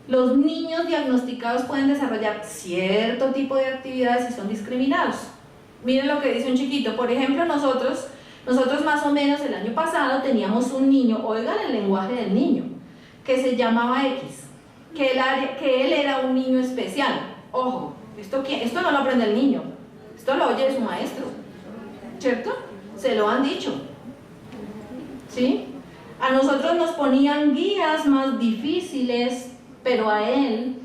Los niños diagnosticados pueden desarrollar cierto tipo de actividades y son discriminados. Miren lo que dice un chiquito. Por ejemplo, nosotros más o menos el año pasado teníamos un niño, oigan el lenguaje del niño, que se llamaba X, que él era un niño especial. Ojo, esto no lo aprende el niño, esto lo oye de su maestro, ¿cierto? Se lo han dicho, ¿sí? A nosotros nos ponían guías más difíciles, pero a él,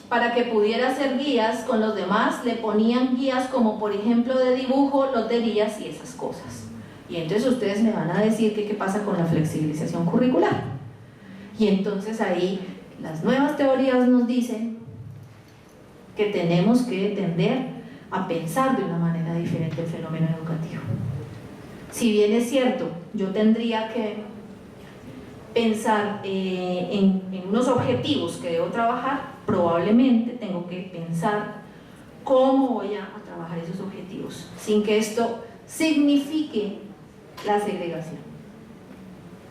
para que pudiera hacer guías con los demás, le ponían guías como por ejemplo de dibujo, loterías y esas cosas. Y entonces ustedes me van a decir que qué pasa con la flexibilización curricular. Y entonces ahí las nuevas teorías nos dicen que tenemos que tender a pensar de una manera diferente el fenómeno educativo. Si bien es cierto, yo tendría que pensar en unos objetivos que debo trabajar, probablemente tengo que pensar cómo voy a trabajar esos objetivos, sin que esto signifique la segregación.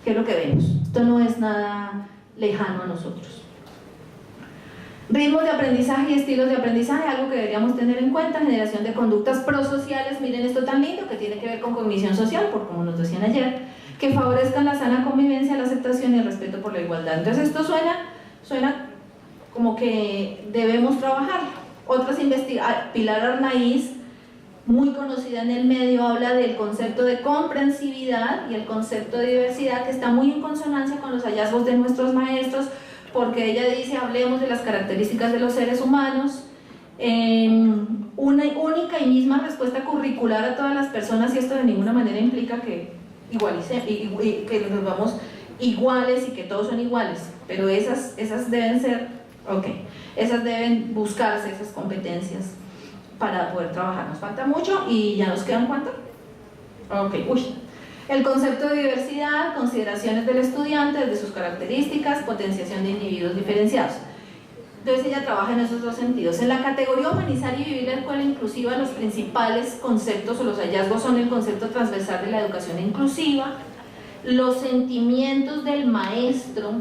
¿Qué es lo que vemos? Esto no es nada lejano a nosotros. Ritmos de aprendizaje y estilos de aprendizaje, algo que deberíamos tener en cuenta. Generación de conductas prosociales, miren esto tan lindo que tiene que ver con cognición social, por como nos decían ayer, que favorezcan la sana convivencia, la aceptación y el respeto por la igualdad. Entonces esto suena como que debemos trabajar. Otras investigaciones, Pilar Arnaiz, muy conocida en el medio, habla del concepto de comprensividad y el concepto de diversidad, que está muy en consonancia con los hallazgos de nuestros maestros, porque ella dice, hablemos de las características de los seres humanos, una única y misma respuesta curricular a todas las personas, y esto de ninguna manera implica que que nos vamos iguales y que todos son iguales, pero esas deben ser, esas deben buscarse, esas competencias para poder trabajar. Nos falta mucho y ya nos quedan ¿cuánto? El concepto de diversidad, consideraciones del estudiante desde sus características, potenciación de individuos diferenciados. Entonces ella trabaja en esos dos sentidos. En la categoría humanizar y vivir la escuela inclusiva, los principales conceptos o los hallazgos son el concepto transversal de la educación inclusiva, los sentimientos del maestro.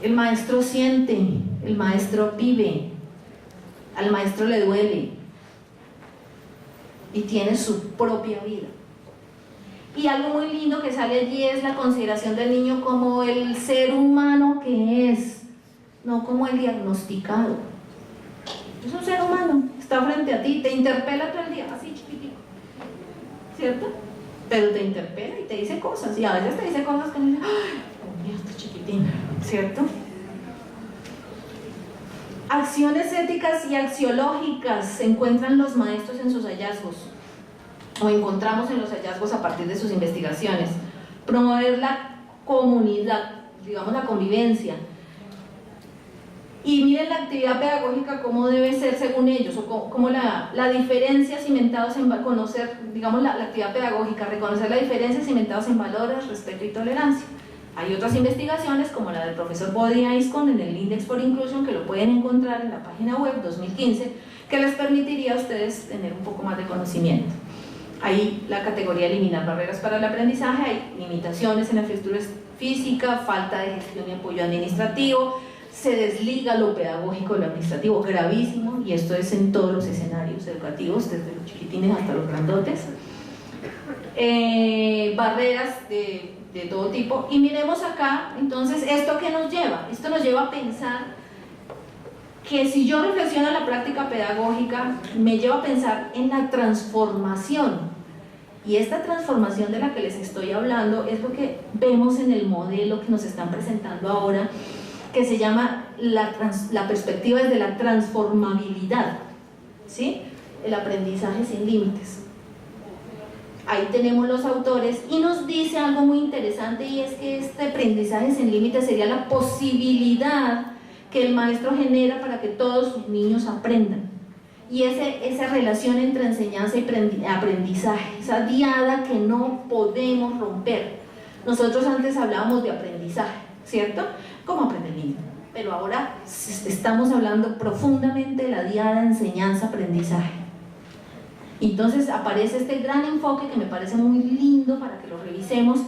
El maestro siente, el maestro vive, al maestro le duele y tiene su propia vida. Y algo muy lindo que sale allí es la consideración del niño como el ser humano que es, no como el diagnosticado. Es un ser humano, está frente a ti, te interpela todo el día, así chiquitico, ¿cierto? Pero te interpela y te dice cosas, y a veces te dice cosas que dice, ¡ay, mira, está chiquitín!, ¿cierto? Acciones éticas y axiológicas se encuentran los maestros en sus hallazgos, o encontramos en los hallazgos a partir de sus investigaciones. Promover la comunidad, digamos la convivencia. Y miren la actividad pedagógica cómo debe ser según ellos, o cómo la diferencia cimentados en conocer, digamos la actividad pedagógica, reconocer la diferencia cimentados en valores, respeto y tolerancia. Hay otras investigaciones como la del profesor Body Aiscon en el Index for Inclusion, que lo pueden encontrar en la página web 2015, que les permitiría a ustedes tener un poco más de conocimiento. Ahí la categoría eliminar barreras para el aprendizaje, hay limitaciones en la infraestructura física, falta de gestión y apoyo administrativo, se desliga lo pedagógico de lo administrativo, gravísimo, y esto es en todos los escenarios educativos, desde los chiquitines hasta los grandotes. Barreras de todo tipo. Y miremos acá, entonces, ¿esto qué nos lleva? Esto nos lleva a pensar que si yo reflexiono en la práctica pedagógica, me lleva a pensar en la transformación Y esta transformación de la que les estoy hablando es lo que vemos en el modelo que nos están presentando ahora, que se llama la perspectiva desde la transformabilidad, ¿sí? El aprendizaje sin límites. Ahí tenemos los autores y nos dice algo muy interesante, y es que este aprendizaje sin límites sería la posibilidad que el maestro genera para que todos sus niños aprendan. Y esa relación entre enseñanza y aprendizaje, esa diada que no podemos romper. Nosotros antes hablábamos de aprendizaje, ¿cierto? ¿Cómo aprende el niño? Pero ahora estamos hablando profundamente de la diada enseñanza-aprendizaje. Entonces aparece este gran enfoque que me parece muy lindo para que lo revisemos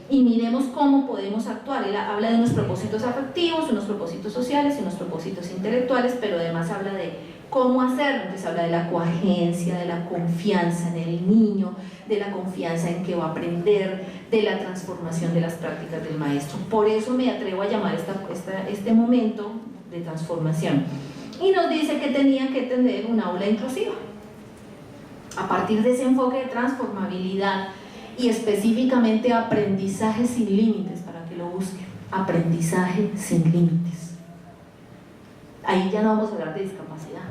y miremos cómo podemos actuar. Él habla de unos propósitos afectivos, unos propósitos sociales y unos propósitos intelectuales, pero además habla de cómo hacerlo. Entonces habla de la coagencia, de la confianza en el niño, de la confianza en que va a aprender, de la transformación de las prácticas del maestro. Por eso me atrevo a llamar este momento de transformación. Y nos dice que tenía que tener un aula inclusiva. A partir de ese enfoque de transformabilidad y específicamente aprendizaje sin límites, para que lo busquen, aprendizaje sin límites. Ahí ya no vamos a hablar de discapacidad.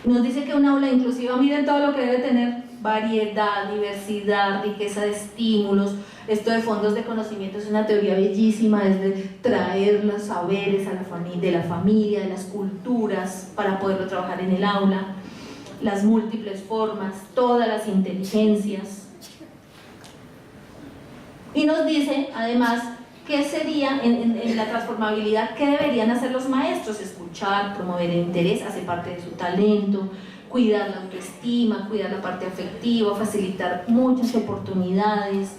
Nos dice que un aula inclusiva, miren todo lo que debe tener: variedad, diversidad, riqueza de estímulos. Esto de fondos de conocimiento es una teoría bellísima, es de traer los saberes a de la familia, de las culturas, para poderlo trabajar en el aula. Las múltiples formas, todas las inteligencias. Y nos dice además qué sería en la transformabilidad, qué deberían hacer los maestros: escuchar, promover el interés, hacer parte de su talento, cuidar la autoestima, cuidar la parte afectiva, facilitar muchas oportunidades,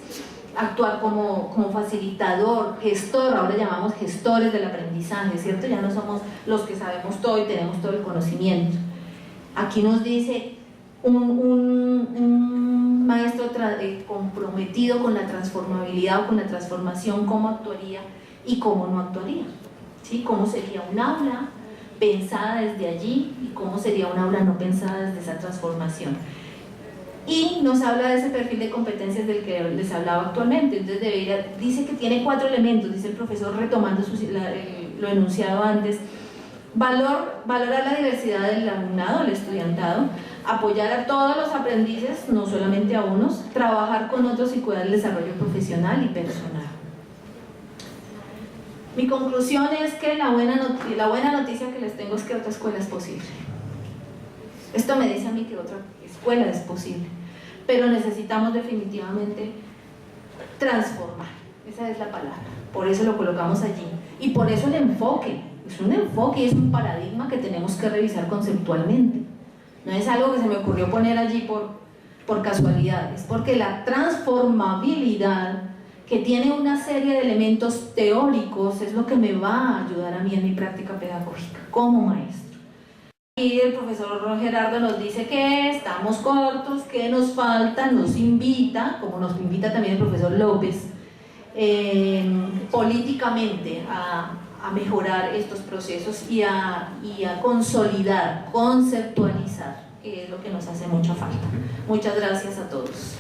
actuar como facilitador, gestor. Ahora llamamos gestores del aprendizaje, ¿cierto? Ya no somos los que sabemos todo y tenemos todo el conocimiento. Aquí nos dice un maestro comprometido con la transformabilidad o con la transformación, cómo actuaría y cómo no actuaría, ¿sí? Cómo sería un aula pensada desde allí y cómo sería un aula no pensada desde esa transformación. Y nos habla de ese perfil de competencias del que les hablaba actualmente. Entonces dice que tiene 4 elementos, dice el profesor retomando lo enunciado antes: valorar la diversidad del alumnado, el estudiantado, apoyar a todos los aprendices, no solamente a unos, trabajar con otros y cuidar el desarrollo profesional y personal. Mi conclusión es que la buena noticia que les tengo es que otra escuela es posible. Esto me dice a mí que otra escuela es posible, pero necesitamos definitivamente transformar. Esa es la palabra, por eso lo colocamos allí y por eso el enfoque. Es un enfoque y es un paradigma que tenemos que revisar conceptualmente. No es algo que se me ocurrió poner allí por casualidad, es porque la transformabilidad, que tiene una serie de elementos teóricos, es lo que me va a ayudar a mí en mi práctica pedagógica como maestro. Y el profesor Gerardo nos dice que estamos cortos, que nos falta, nos invita, como nos invita también el profesor López, políticamente a mejorar estos procesos y a consolidar, conceptualizar, que es lo que nos hace mucha falta. Muchas gracias a todos.